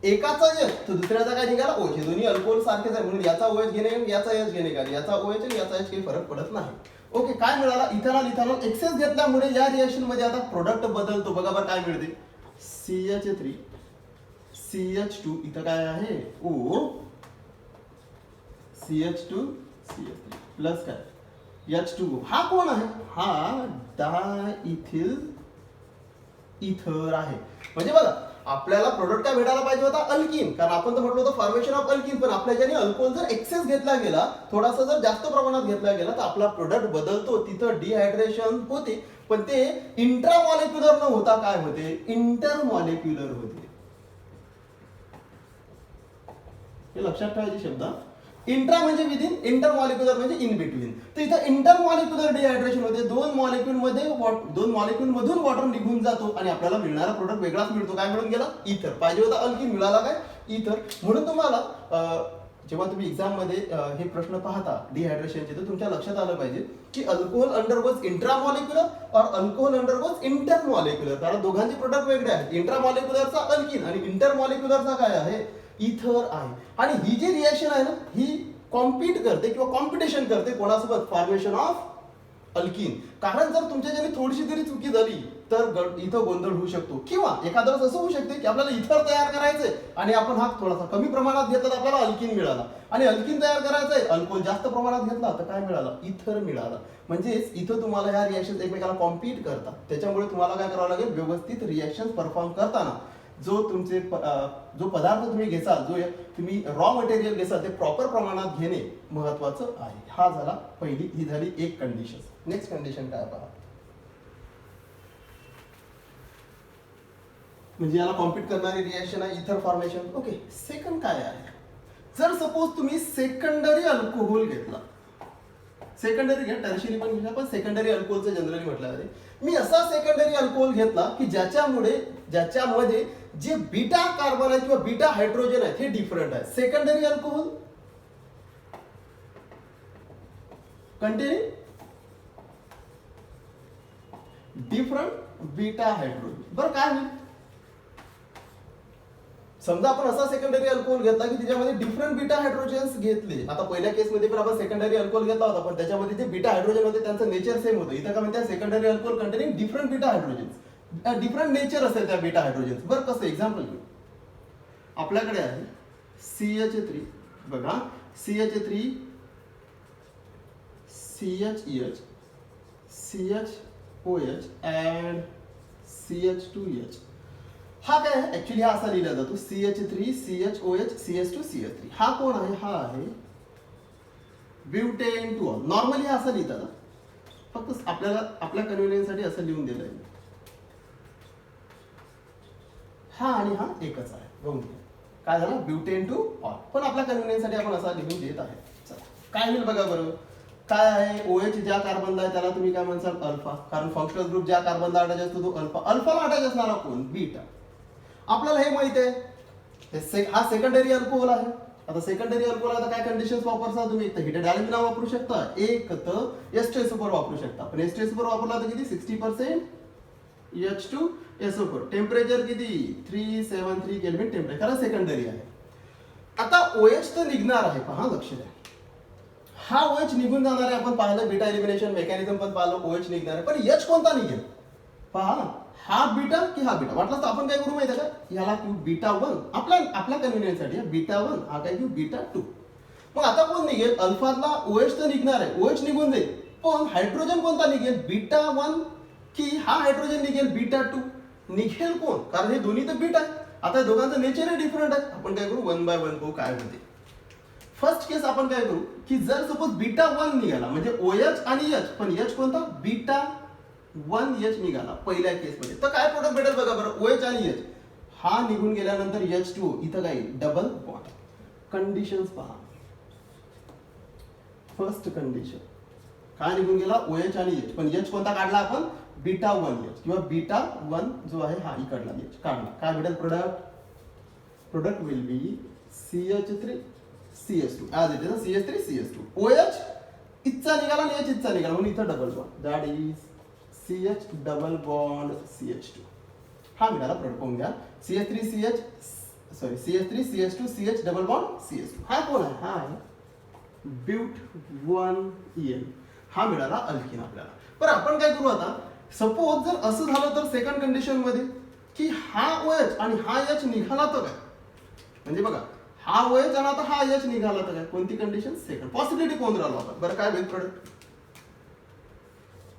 एकाचा H तर दुसऱ्याचा काय निघाला OH. हे दोन्ही अल्कोहोल सारखेच आहे म्हणून याचा OH घेणे याचा H घेणे का, याचा OH आणि याचा H काही फरक पडत नाही. ओके, काय मिळाला, इथेनॉल. इथेनॉल एक्सेस घेतल्यामुळे या रिएक्शन मध्ये आता प्रोडक्ट बदलतो. बघा बरं काय मिळते, CH3 CH2 इथं काय आहे O CH2 CH3 प्लस काय H2O. हा कोण आहे? हा डायइथिल इथर आहे. म्हणजे बघा आपल्याला प्रोडक्ट काय भेटायला पाहिजे होता अल्किन, कारण आपण तर म्हटलं होतं फॉर्मेशन ऑफ अल्किन, पण आपल्या ज्याने अल्कोहोल जर एक्सेस घेतला गेला, थोडासा जर जास्त प्रमाणात घेतला गेला तर आपला प्रोडक्ट बदलतो, तिथं डिहायड्रेशन होते, पण ते इंट्रामॉलिक्युलर न होता काय होते, इंटरमॉलिक्युलर होते. हे लक्षात ठेवायचे शब्द. इंट्रा म्हणजे विदिन, इंटरमॉलिक्युलर म्हणजे इन बिटवीन. तर इथं इंटरमॉलिक्युलर डिहायड्रेशन होते, दोन मॉलिक्युल मधून वॉटर निघून जातो आणि आपल्याला मिळणारा प्रोडक्ट वेगळाच मिळतो. काय मिळून गेला? इथर. पाहिजे होता अल्किन, मिळाला काय? इथर. म्हणून तुम्हाला जेव्हा तुम्ही एक्झाम मध्ये हे प्रश्न पाहता डिहायड्रेशनचे, तर तुमच्या लक्षात आलं पाहिजे की अल्कोहोल अंडरगोज इंट्रामॉलिक्युलर और अल्कोहोल अंडरगोज इंटरमॉलिक्युलर, कारण दोघांचे प्रोडक्ट वेगळे आहेत. इंट्रामॉलिक्युलरचा अल्किन आणि इंटरमॉलिक्युलरचा काय आहे? इथर आहे. आणि ही जी रिएक्शन आहे ना, ही कॉम्पीट करते किंवा कॉम्पिटिशन करते कोणासोबत? Formation of alkene. कारण जर तुमच्या ज्याने थोडीशी तरी चुकी झाली तर इथं गोंधळ होऊ शकतो, किंवा एखाद्या वेळेस असं होऊ शकते की आपल्याला इथर तयार करायचंय आणि आपण हा थोडासा कमी प्रमाणात घेतला तर आपल्याला अल्किन मिळाला, आणि अल्किन तयार करायचंय, अल्कोहोल जास्त प्रमाणात घेतला तर काय मिळालं? इथर मिळालं. म्हणजेच इथं तुम्हाला ह्या रिएक्शन एकमेकाला कॉम्पीट करतात. त्याच्यामुळे तुम्हाला काय करावं लागेल? व्यवस्थित रिएक्शन परफॉर्म करताना जो पदार्थ तुम्ही घेसाल, जो तुम्ही रॉ मटेरियल घेसाल, ते प्रॉपर प्रमाणात घेणे महत्वाचं आहे. हा झाला ही झाली एक कंडिशन. नेक्स्ट कंडिशन काय पहा, म्हणजे याला कॉम्पीट करणारी रिएक्शन आहे इथर फॉर्मेशन. ओके, सेकंड काय आहे? जर सपोज तुम्ही सेकंडरी अल्कोहोल घेतला, सेकंडरी घ्या, टर्शियरी पण घ्या, पण सेकंडरी अल्कोहोलचं जनरली म्हटलं जाते. मी असा सेकंडरी अल्कोहोल घेतला की ज्याच्यामध्ये जे बीटा कार्बन आहे किंवा बीटा हायड्रोजन आहे हे डिफरंट आहे. Secondary alcohol containing different beta hydrogen. बरं काय होईल? समजा आपण असा सेकंडरी अल्कोहोल घेतला की त्याच्यामध्ये डिफरंट बीटा हायड्रोजन्स घेतले. आता पहिल्या केसमध्ये पण आपण सेकंडरी अल्कोहोल घेतला होता, पण त्याच्यामध्ये जे बीटा हायड्रोजन होते त्यांचं नेचर सेम होतं. इथं काय म्हणतात? Secondary alcohol containing different beta hydrogens, different nature असेल त्या बीटा हायड्रोजन्स. बरं कसं? एक्झाम्पल घेऊ. आपल्याकडे आहे CH3, बघा CH3 CHEH CHOH and CH2H. हा काय आहे? ऍक्च्युली हा असा लिहिला जातो CH3 CHOH CH2 CH3. हा कोण आहे? हा आहे ब्युटेन टू ऑल. नॉर्मली हा असं लिहितात, फक्त आपल्या कन्व्हिनियन्ससाठी असं लिहून दिलंय. हा आणि हा एकच आहे. बघून काय झालं? Butane two ol. पण आपल्या कन्व्हिनियन्ससाठी आपण असा लिहून देत आहे. चला काय होईल बघा बरं. काय आहे? OH ज्या कार्बनला आहे त्याला तुम्ही काय म्हणसाल? अल्फा, कारण फंक्शनल ग्रुप ज्या कार्बनला अटॅच असतो तो अल्फा. अल्फाला अटॅच असणारा कोण? बीटा. आपल्याला हे माहित आहे हा सेकंडरी अल्कोहोल आहे. आता सेकंडरी अल्कोहोल आता काय कंडिशन्स वापरता तुम्ही? तर हिटेड ॲल्युमिना वापरू शकता, एक तर H2SO4 वापरू शकता. पण H2SO4 वापरला तर किती? 60% H2SO4. टेम्परेचर किती? 373 केल्विन टेम्परेचर, कारण सेकंडरी आहे. आता OH तर निघणार आहे, पहा लक्ष द्या. हा OH निघून जाणार आहे, आपण पाहिलं बीटा एलिमिनेशन मेकॅनिझम पण पाहिलं, OH निघणार आहे. पण H कोणता निघेल? पहा, हा बीटा की हा बीटा? वाटलं तर आपण काय करू माहिती आहे का? याला घेऊ बीटा 1, आपल्या कन्व्हिनियन्ससाठी बीटा 1, हा काय घेऊ बीटा 2. मग आता कोण निघेल? अल्फातला OH तर निघणार आहे, OH निघून जाईल, पण हायड्रोजन कोणता निघेल? बीटा 1 की हा हायड्रोजन निघेल बीटा 2? निघेल कोण? कारण हे दोन्ही तर बीटा आहे. आता दोघांचं नेचर डिफरंट आहे. आपण काय करू? 1 बाय 1 पाहू काय होते. फर्स्ट केस आपण काय करू की जर सपोज बीटा 1 निघाला, म्हणजे OH आणि H, पण H कोणता? बीटा 1H निघाला पहिल्या केसमध्ये, तर काय प्रोडक्ट भेटेल बघा बरं? OH आणि H. हा निघून गेल्यानंतर H2O, इथं काय? Double bond. कंडिशन्स पहा. फर्स्ट कंडिशन काय निघून गेला? OH आणि H, पण H कोणता काढला आपण? बीटा 1H किंवा बीटा 1 जो आहे हा इकडला H काढला. काय भेटेल product? Product will be CH3 CH2 as it is ना, CH3 CH2. OH इथचा निघाला आणि H इथचा निघाला, म्हणून इथं double bond, that is CH double bond CH2. हा मिळाला प्रोडक्ट. पाहून घ्या, CH3 CH2 CH double bond CH2. हा कोण आहे? हा आहे ब्यूट 1En. हा मिळाला अल्किन आपल्याला. पण आपण काय करू आता? सपोज जर असं झालं तर सेकंड कंडिशन मध्ये की हा OH आणि हा H निघाला तर काय? म्हणजे बघा, हा OH आणि आता हा H निघाला तर काय कोणती कंडिशन सेकंड पॉसिबिलिटी कोण राहिलो आपण बरं काय होईल प्रोडक्ट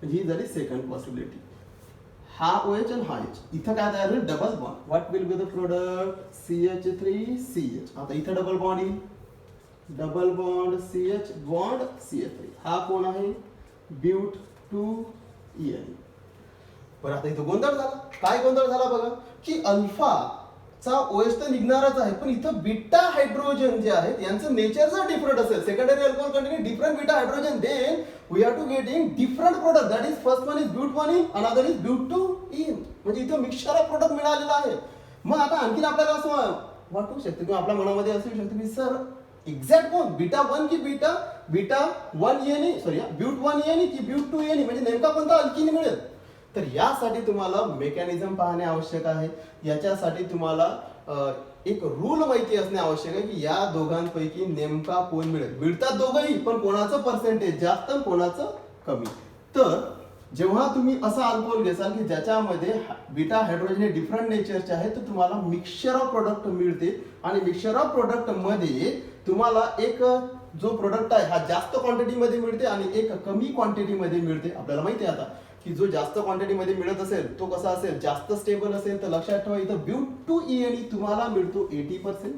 ही झाली सेकंड पॉसिबिलिटी हा OH आणि हा H इथं काय तयार होईल double bond what will be the product CH3CH आता इथं डबल बॉन्ड येईल double bond CH bond CH3 हा कोण आहे ब्यूट 2En बरं आता इथं गोंधळ झाला काय गोंधळ झाला बघा की अल्फा चा OH तर निघणारच आहे पण इथं बीटा हायड्रोजन जे आहेत यांचं नेचर जर डिफरंट असेल secondary alcohol containing different beta hydrogen then we are to getting different product that is first one is but 1 another is but 2 म्हणजे इथं मिक्सचर ऑफ प्रोडक्ट मिळालेला आहे मग आता आणखीन आपल्याला असं वाटू शकतं किंवा आपल्या मनामध्ये असू शकतं की सर एक्झॅक्ट कोण बीटा 1 की beta 1 ene sorry but 1 ene की ब्यूट 2 एन म्हणजे नेमका कोणता अल्किन मिळेल तर यासाठी तुम्हाला मेकॅनिझम पाहणे आवश्यक आहे याच्यासाठी तुम्हाला एक रूल माहिती असणे आवश्यक आहे की या दोघांपैकी नेमका कोण मिळेल मिळतात दोघंही पण कोणाचं पर्सेंटेज जास्त कोणाचं कमी तर जेव्हा तुम्ही असा अल्कोहोल घेसाल की ज्याच्यामध्ये बीटा हायड्रोजन हे डिफरंट नेचरचे आहे तर तुम्हाला मिक्सचर ऑफ प्रोडक्ट मिळते आणि मिक्सचर ऑफ प्रोडक्ट मध्ये तुम्हाला एक जो प्रोडक्ट आहे हा जास्त क्वांटिटी मध्ये मिळते आणि एक कमी क्वांटिटी मध्ये मिळते आपल्याला माहिती आहे आता की जो जास्त क्वांटिटी मध्ये मिळत असेल तो कसा असेल जास्त स्टेबल असेल तर लक्षात ठेवा इथं ब्यूट 2En तुम्हाला मिळतो 80%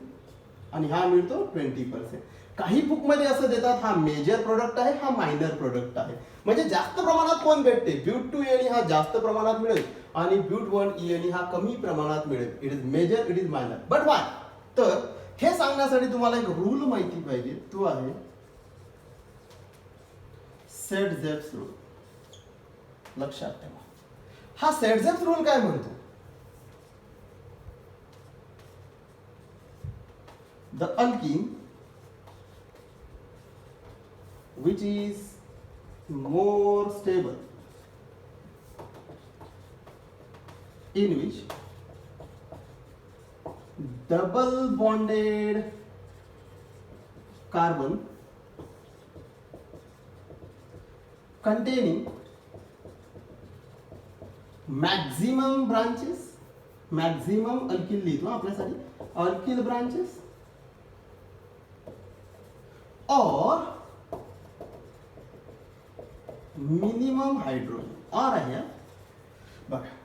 आणि हा मिळतो 20% काही बुक मध्ये असं देतात हा मेजर प्रोडक्ट आहे हा मायनर प्रोडक्ट आहे म्हणजे जास्त प्रमाणात कोण भेटते ब्यूट 2En हा जास्त प्रमाणात मिळेल आणि ब्यूट 1En हा कमी प्रमाणात मिळेल it is measure it is minor but why तर हे सांगण्यासाठी तुम्हाला एक रूल माहिती पाहिजे तो आहे सेट-झेप्स रूल लक्षात ठेवा हा सेट-झेप्स रूल काय म्हणतो the alkyne which is more stable in which double bonded carbon containing maximum branches maximum alkyl लिहितो आपल्यासाठी alkyl branches or minimum hydrogen or आहे बघा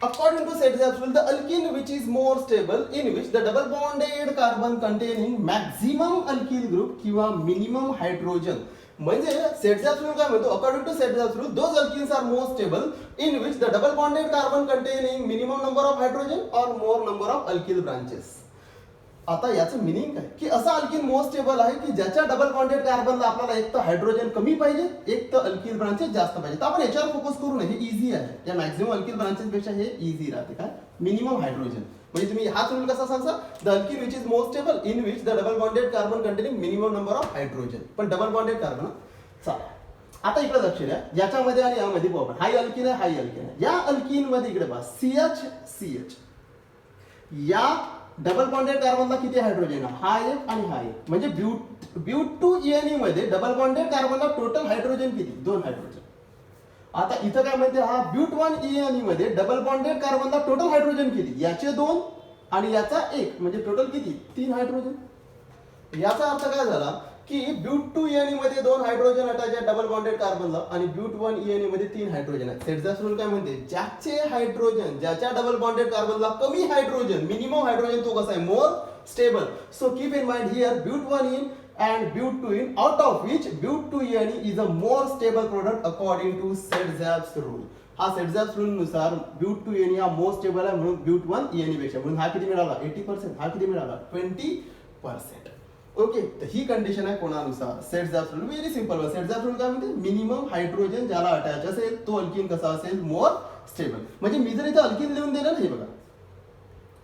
according to Set-Zap's rule the alkene which is more stable in which the double bonded carbon containing maximum alkyl group किंवा minimum hydrogen म्हणजे Set-Zap's rule काय म्हणतो according to Set-Zap's rule those alkenes are more stable in which the double bonded carbon containing minimum number of hydrogen or more number of alkyl branches आता याचं मिनिंग काय की असा अल्किन मोस्ट स्टेबल आहे की ज्याच्या डबल बॉन्डेड कार्बनला आपल्याला एक तर हायड्रोजन कमी पाहिजे एक तर अल्किल ब्रांचेस जास्त पाहिजे तर आपण याच्यावर फोकस करू नये हे इझी आहे या मॅक्सिमम अल्किल ब्रांचेस पेक्षा हे इझी राहते काय मिनिमम हायड्रोजन म्हणजे तुम्ही हाच रूल कसा सांगता the alkene which is most stable in which the double bonded carbon containing minimum number of hydrogen पण डबल बॉन्डेड कार्बन चला आता इकडे लक्ष द्या याच्यामध्ये आणि यामध्ये पाहू आपण हाय अल्किन आहे हाय अल्किन आहे या अल्किन मध्ये इकडे पहा CH या डबल बॉन्डेड कार्बनला किती हायड्रोजन हा एक आणि हा एक म्हणजे ब्यूट 2En मध्ये डबल बॉन्डेड कार्बनला टोटल हायड्रोजन किती 2 हायड्रोजन आता इथं काय म्हणते हा ब्यूट 1En मध्ये डबल बॉन्डेड कार्बनला टोटल हायड्रोजन किती याचे 2 आणि याचा 1 म्हणजे टोटल किती 3 हायड्रोजन याचा अर्थ काय झाला की ब्यूट 2En मध्ये 2 हायड्रोजन अटॅच आहे डबल बॉन्डेड कार्बनला आणि ब्यूट 1En मध्ये 3 हायड्रोजन आहेत सेट-झॅप्स रूल काय म्हणते ज्याचे हायड्रोजन ज्याच्या डबल बॉन्डेड कार्बनला कमी हायड्रोजन मिनिमम हायड्रोजन तो कसा आहे more stable so keep in mind here but 1En and but 2En out of which but 2En is a more stable product according to Set-Zap's rule हा Set-Zap's रूल नुसार ब्यूट 2En हा मोर स्टेबल आहे म्हणून ब्यूट 1En पेक्षा म्हणून हा किती मिळाला 80% हा किती मिळाला 20% ओके तर ही कंडिशन आहे कोणानुसार Set-Zap's rule very simple Set-Zap's rule काय म्हणते मिनिमम हायड्रोजन ज्याला अटॅच असेल तो अल्किन कसा असेल मोर स्टेबल म्हणजे मी जर इथे अल्किन लिहून दिलं नाही बघा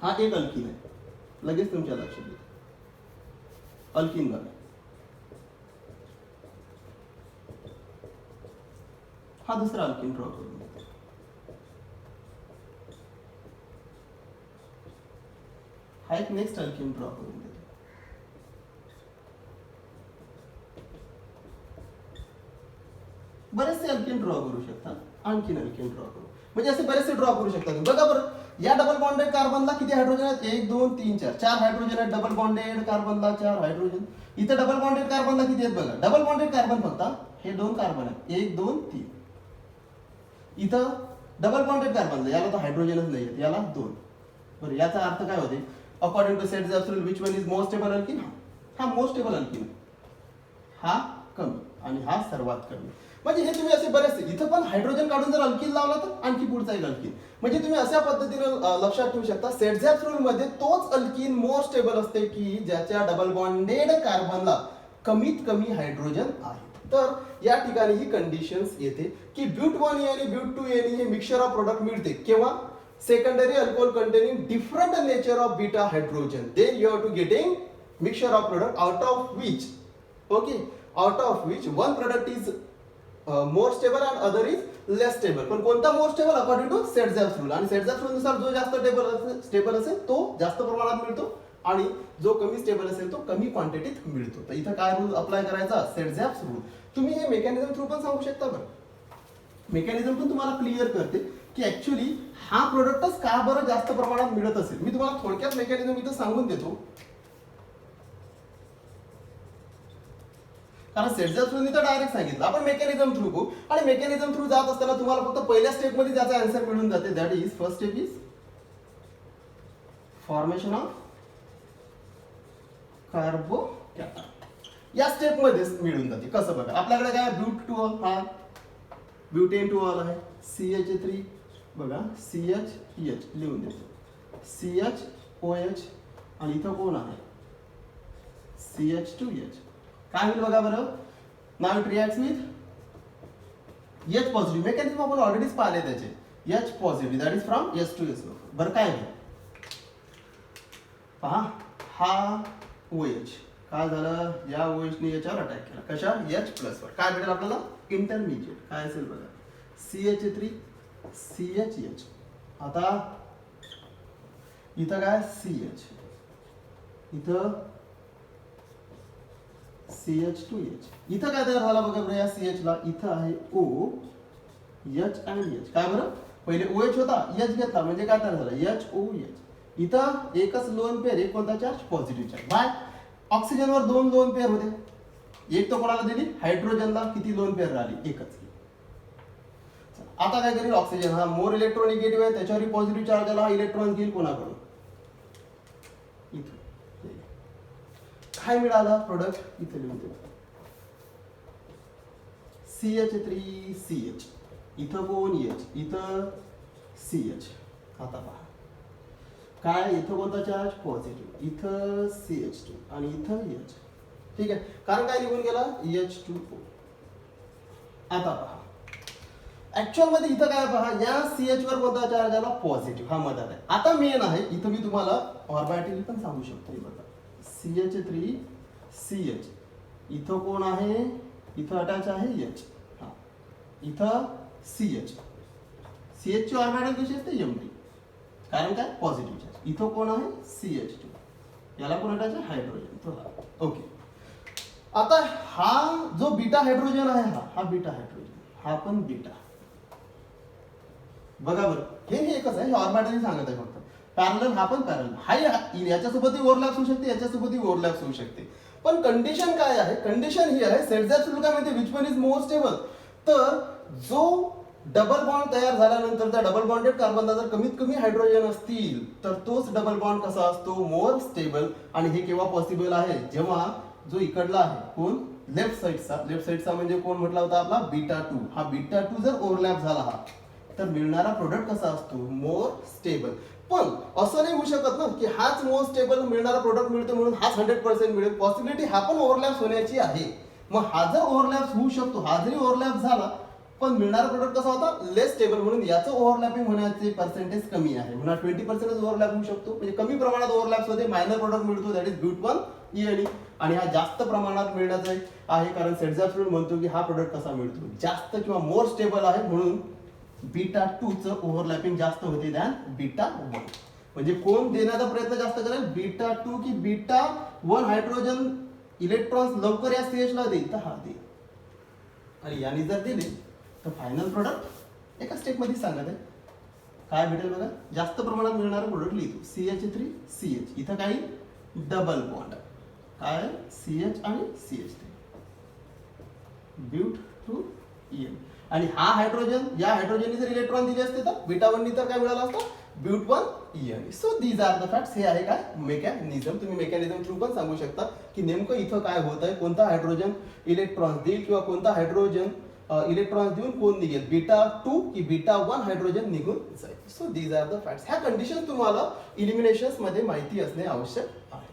हा एक अल्किन आहे लगेच तुमच्या लक्षात येईल अल्किन बघा हा दुसरा अल्किन ड्रॉ करून देतो हा एक नेक्स्ट अल्किन ड्रॉ करून देतो बरेचसे अल्किन ड्रॉ करू शकतात आणखीन अल्किन ड्रॉ करू म्हणजे असे बरेचसे ड्रॉ करू शकतात बघा बरं या डबल बॉन्डेड कार्बनला किती हायड्रोजन आहेत? 1 2 3 4 4 हायड्रोजन आहेत डबल बॉन्डेड कार्बनला, 4 हायड्रोजन. इथं डबल बॉन्डेड कार्बनला किती आहेत बघा. डबल बॉन्डेड कार्बन फक्त हे 2 कार्बन आहेत, 1 2 3. इथं डबल बॉन्डेड कार्बनला याला तर हायड्रोजनच नाही आहेत, याला 2. बरं, याचा अर्थ काय होते? According to set rule which one is more stable alkene? हा मोर स्टेबल अल्किन, हा कमी आणि हा सर्वात कमी. म्हणजे हे तुम्ही असे बरेचसे इथं पण हायड्रोजन काढून जर अल्किन लावला तर आणखी पुढचा एक अल्किन. म्हणजे तुम्ही अशा पद्धतीने लक्षात ठेवू शकता सेट रूल मध्ये तोच अल्किन मोर स्टेबल असते की ज्याच्या डबल बॉन्डेड कार्बनला कमीत कमी हायड्रोजन आहे. तर या ठिकाणी ही कंडिशन्स येते की ब्यूट 1 आणि ब्यूट 2 हे मिक्सचर ऑफ प्रोडक्ट मिळते केव्हा? Secondary alcohol containing different nature of beta hydrogen. Then you are to getting mixture of product out of which, okay, out of which one product is more stable and other is less stable. पण कोणता more stable? According to Setzaff's rule. आणि Setzaff's rule नुसार जो जास्त स्टेबल असेल तो जास्त प्रमाणात मिळतो आणि जो कमी स्टेबल असेल तो कमी क्वांटिटीत मिळतो. तर इथं काय रूल अप्लाय करायचा? Setzaff's rule. तुम्ही हे मेकॅनिझम थ्रू पण सांगू शकता. बरं, मेकॅनिझम पण तुम्हाला क्लिअर करते की ऍक्च्युली हा प्रोडक्टच का बरं जास्त प्रमाणात मिळत असेल. मी तुम्हाला थोडक्यात मेकॅनिझम इथं सांगून देतो. कारण सेटझॅप्स रूलनी तर डायरेक्ट सांगितलं, आपण मेकॅनिझम थ्रू बघू. आणि मेकॅनिझम थ्रू जात असताना तुम्हाला फक्त पहिल्या स्टेप मध्ये त्याचा आन्सर मिळून जाते. That is first step is formation of carbocation. या स्टेप मध्ये मिळून जाते. कसं बघा, आपल्याकडे काय ब्यूट 2 हा ब्युटेन 2 आहे, CH3 बघा, CHH लिहून देतो, CHOH आणि इथं कोण आहे? CH2H. काय होईल बघा बरं. Now it reacts with H positive. Mechanism आपण ऑलरेडीच पाहिले त्याचे. H positive that is from S to SO. बरं, काय आहे पहा, हा OH काय झालं? या OH ने याच्यावर अटॅक केला. कशा? H प्लस वर. काय भेटेल आपल्याला? इंटरमिजिएट. काय असेल बघा, CH3 CHH. आता इथं काय? CH, इथं CH2H. इथं काय तयार झाला बघा बरं या CH ला. इथं आहे O, H आणि H. काय बरं, पहिले OH होता, H घेतला म्हणजे काय तयार झालं? HOH. इथं एकच लोन पेअर, एक कोणता चार्ज? Positive charge. बाय ऑक्सिजनवर 2 लोन पेअर होते. एक तर कोणाला दिली? हायड्रोजनला. किती लोन पेअर राहिली? एकच. आता काय करेल ऑक्सिजन? हा मोर इलेक्ट्रोनिगेटिव्ह आहे, त्याच्यावर पॉझिटिव्ह चार्ज आला. हा इलेक्ट्रॉन घेईल कोणाकडून? इथून. काय मिळालं प्रोडक्ट? इथे लिहून देऊ, CH3 CH. इथं कोण? H, इथं CH. आता पहा काय, इथं कोणता चार्ज? पॉझिटिव्ह. इथं CH2 आणि इथं H. ठीक आहे, कारण काय निघून गेला? H2O. आता पहा ऍक्च्युअल मध्ये इथं काय पहा, या CH वर कोणता चार्ज आला? पॉझिटिव्ह. हा मधात आहे. आता मेन आहे इथं, मी तुम्हाला ऑर्बिटल पण सांगू शकतो. बघा CH3 CH. इथं कोण आहे? इथं अटॅच आहे H. हा, इथं CH. CH ची ऑर्बिटल कशी असते? एम्प्टी. कारण काय? Positive charge. इथं कोण आहे? CH2. याला कोण अटॅच आहे? हायड्रोजन. तो हा. ओके. आता हा जो बीटा हायड्रोजन आहे, हा बीटा हायड्रोजन, हा पण बीटा. बघा बरं, हे एकच आहे. हे ऑर्बिटल सांगत आहे फक्त. पॅरलल, हा पण पॅरलल. हा याच्यासोबतही ओव्हरलॅप्स होऊ शकते, याच्यासोबतही ओव्हरलॅप्स होऊ शकते. पण कंडिशन काय आहे? कंडिशन ही आहे सेटझॅप्स रूल काय म्हणते? Which one is more stable. तर जो डबल बॉन्ड तयार झाल्यानंतर त्या डबल बॉन्डेड कार्बनला जर कमीत कमी हायड्रोजन असतील तर तोच डबल बॉन्ड कसा असतो? More stable. आणि हे केव्हा पॉसिबल आहे? जेव्हा जो इकडला आहे कोण? लेफ्ट साइडचा म्हणजे कोण म्हटला होता आपला? बीटा 2. हा बीटा 2 जर ओव्हरलॅप झाला हा, तर मिळणारा प्रोडक्ट कसा असतो? More stable. पण असं नाही होऊ शकत ना की हाच मोर स्टेबल मिळणारा प्रोडक्ट मिळतो म्हणून हाच 100% मिळेल. पॉसिबिलिटी हा पण ओव्हरलॅप होण्याची आहे. मग हा जर ओव्हरलॅप होऊ शकतो, हा जरी ओव्हरलॅप झाला पण मिळणारा प्रोडक्ट कसा होता? लेस स्टेबल. म्हणून याचं ओव्हरलॅपिंग होण्याचे पर्सेंटेज कमी आहे. म्हणून 20% ओव्हरलॅप होऊ शकतो. म्हणजे कमी प्रमाणात ओव्हरलॅप्स होते, मायनर प्रोडक्ट मिळतो, दॅट इज ब्यूट 1 ENE. आणि हा जास्त प्रमाणात मिळण्याचा आहे कारण सेटझॅप्स रूल म्हणतो की हा प्रोडक्ट कसा मिळतो? जास्त किंवा मोर स्टेबल आहे. म्हणून बीटा 2 चं ओव्हरलॅपिंग जास्त होते दॅन बीटा 1. म्हणजे कोण देण्याचा प्रयत्न जास्त करेल? बीटा 2 की बीटा 1 हायड्रोजन इलेक्ट्रॉन्स लवकर या CH ला देईल तर हा देईल. आणि याने जर दिले तर फायनल प्रोडक्ट एका स्टेप मध्ये सांगत आहे. काय भेटेल बघा, जास्त प्रमाणात मिळणारं प्रोडक्ट लिहितो CH3 CH, इथं काही डबल बॉन्ड काय CH आणि CH3 ब्यूट टू EN, आणि हा हायड्रोजन, या हायड्रोजनने जर इलेक्ट्रॉन दिले असते तर बीटा 1 नी तर काय मिळालं असतं but 1 EN. So these are the facts. हे आहे काय मेकॅनिझम. तुम्ही मेकॅनिझम थ्रू पण सांगू शकता की नेमकं इथं काय होत आहे, कोणता हायड्रोजन इलेक्ट्रॉन्स देईल किंवा कोणता हायड्रोजन इलेक्ट्रॉन्स देऊन कोण निघेल, बीटा 2 की बीटा 1 हायड्रोजन निघून जाईल. So these are the facts. ह्या कंडिशन तुम्हाला इलिमिनेशन्स मध्ये माहिती असणे आवश्यक आहे.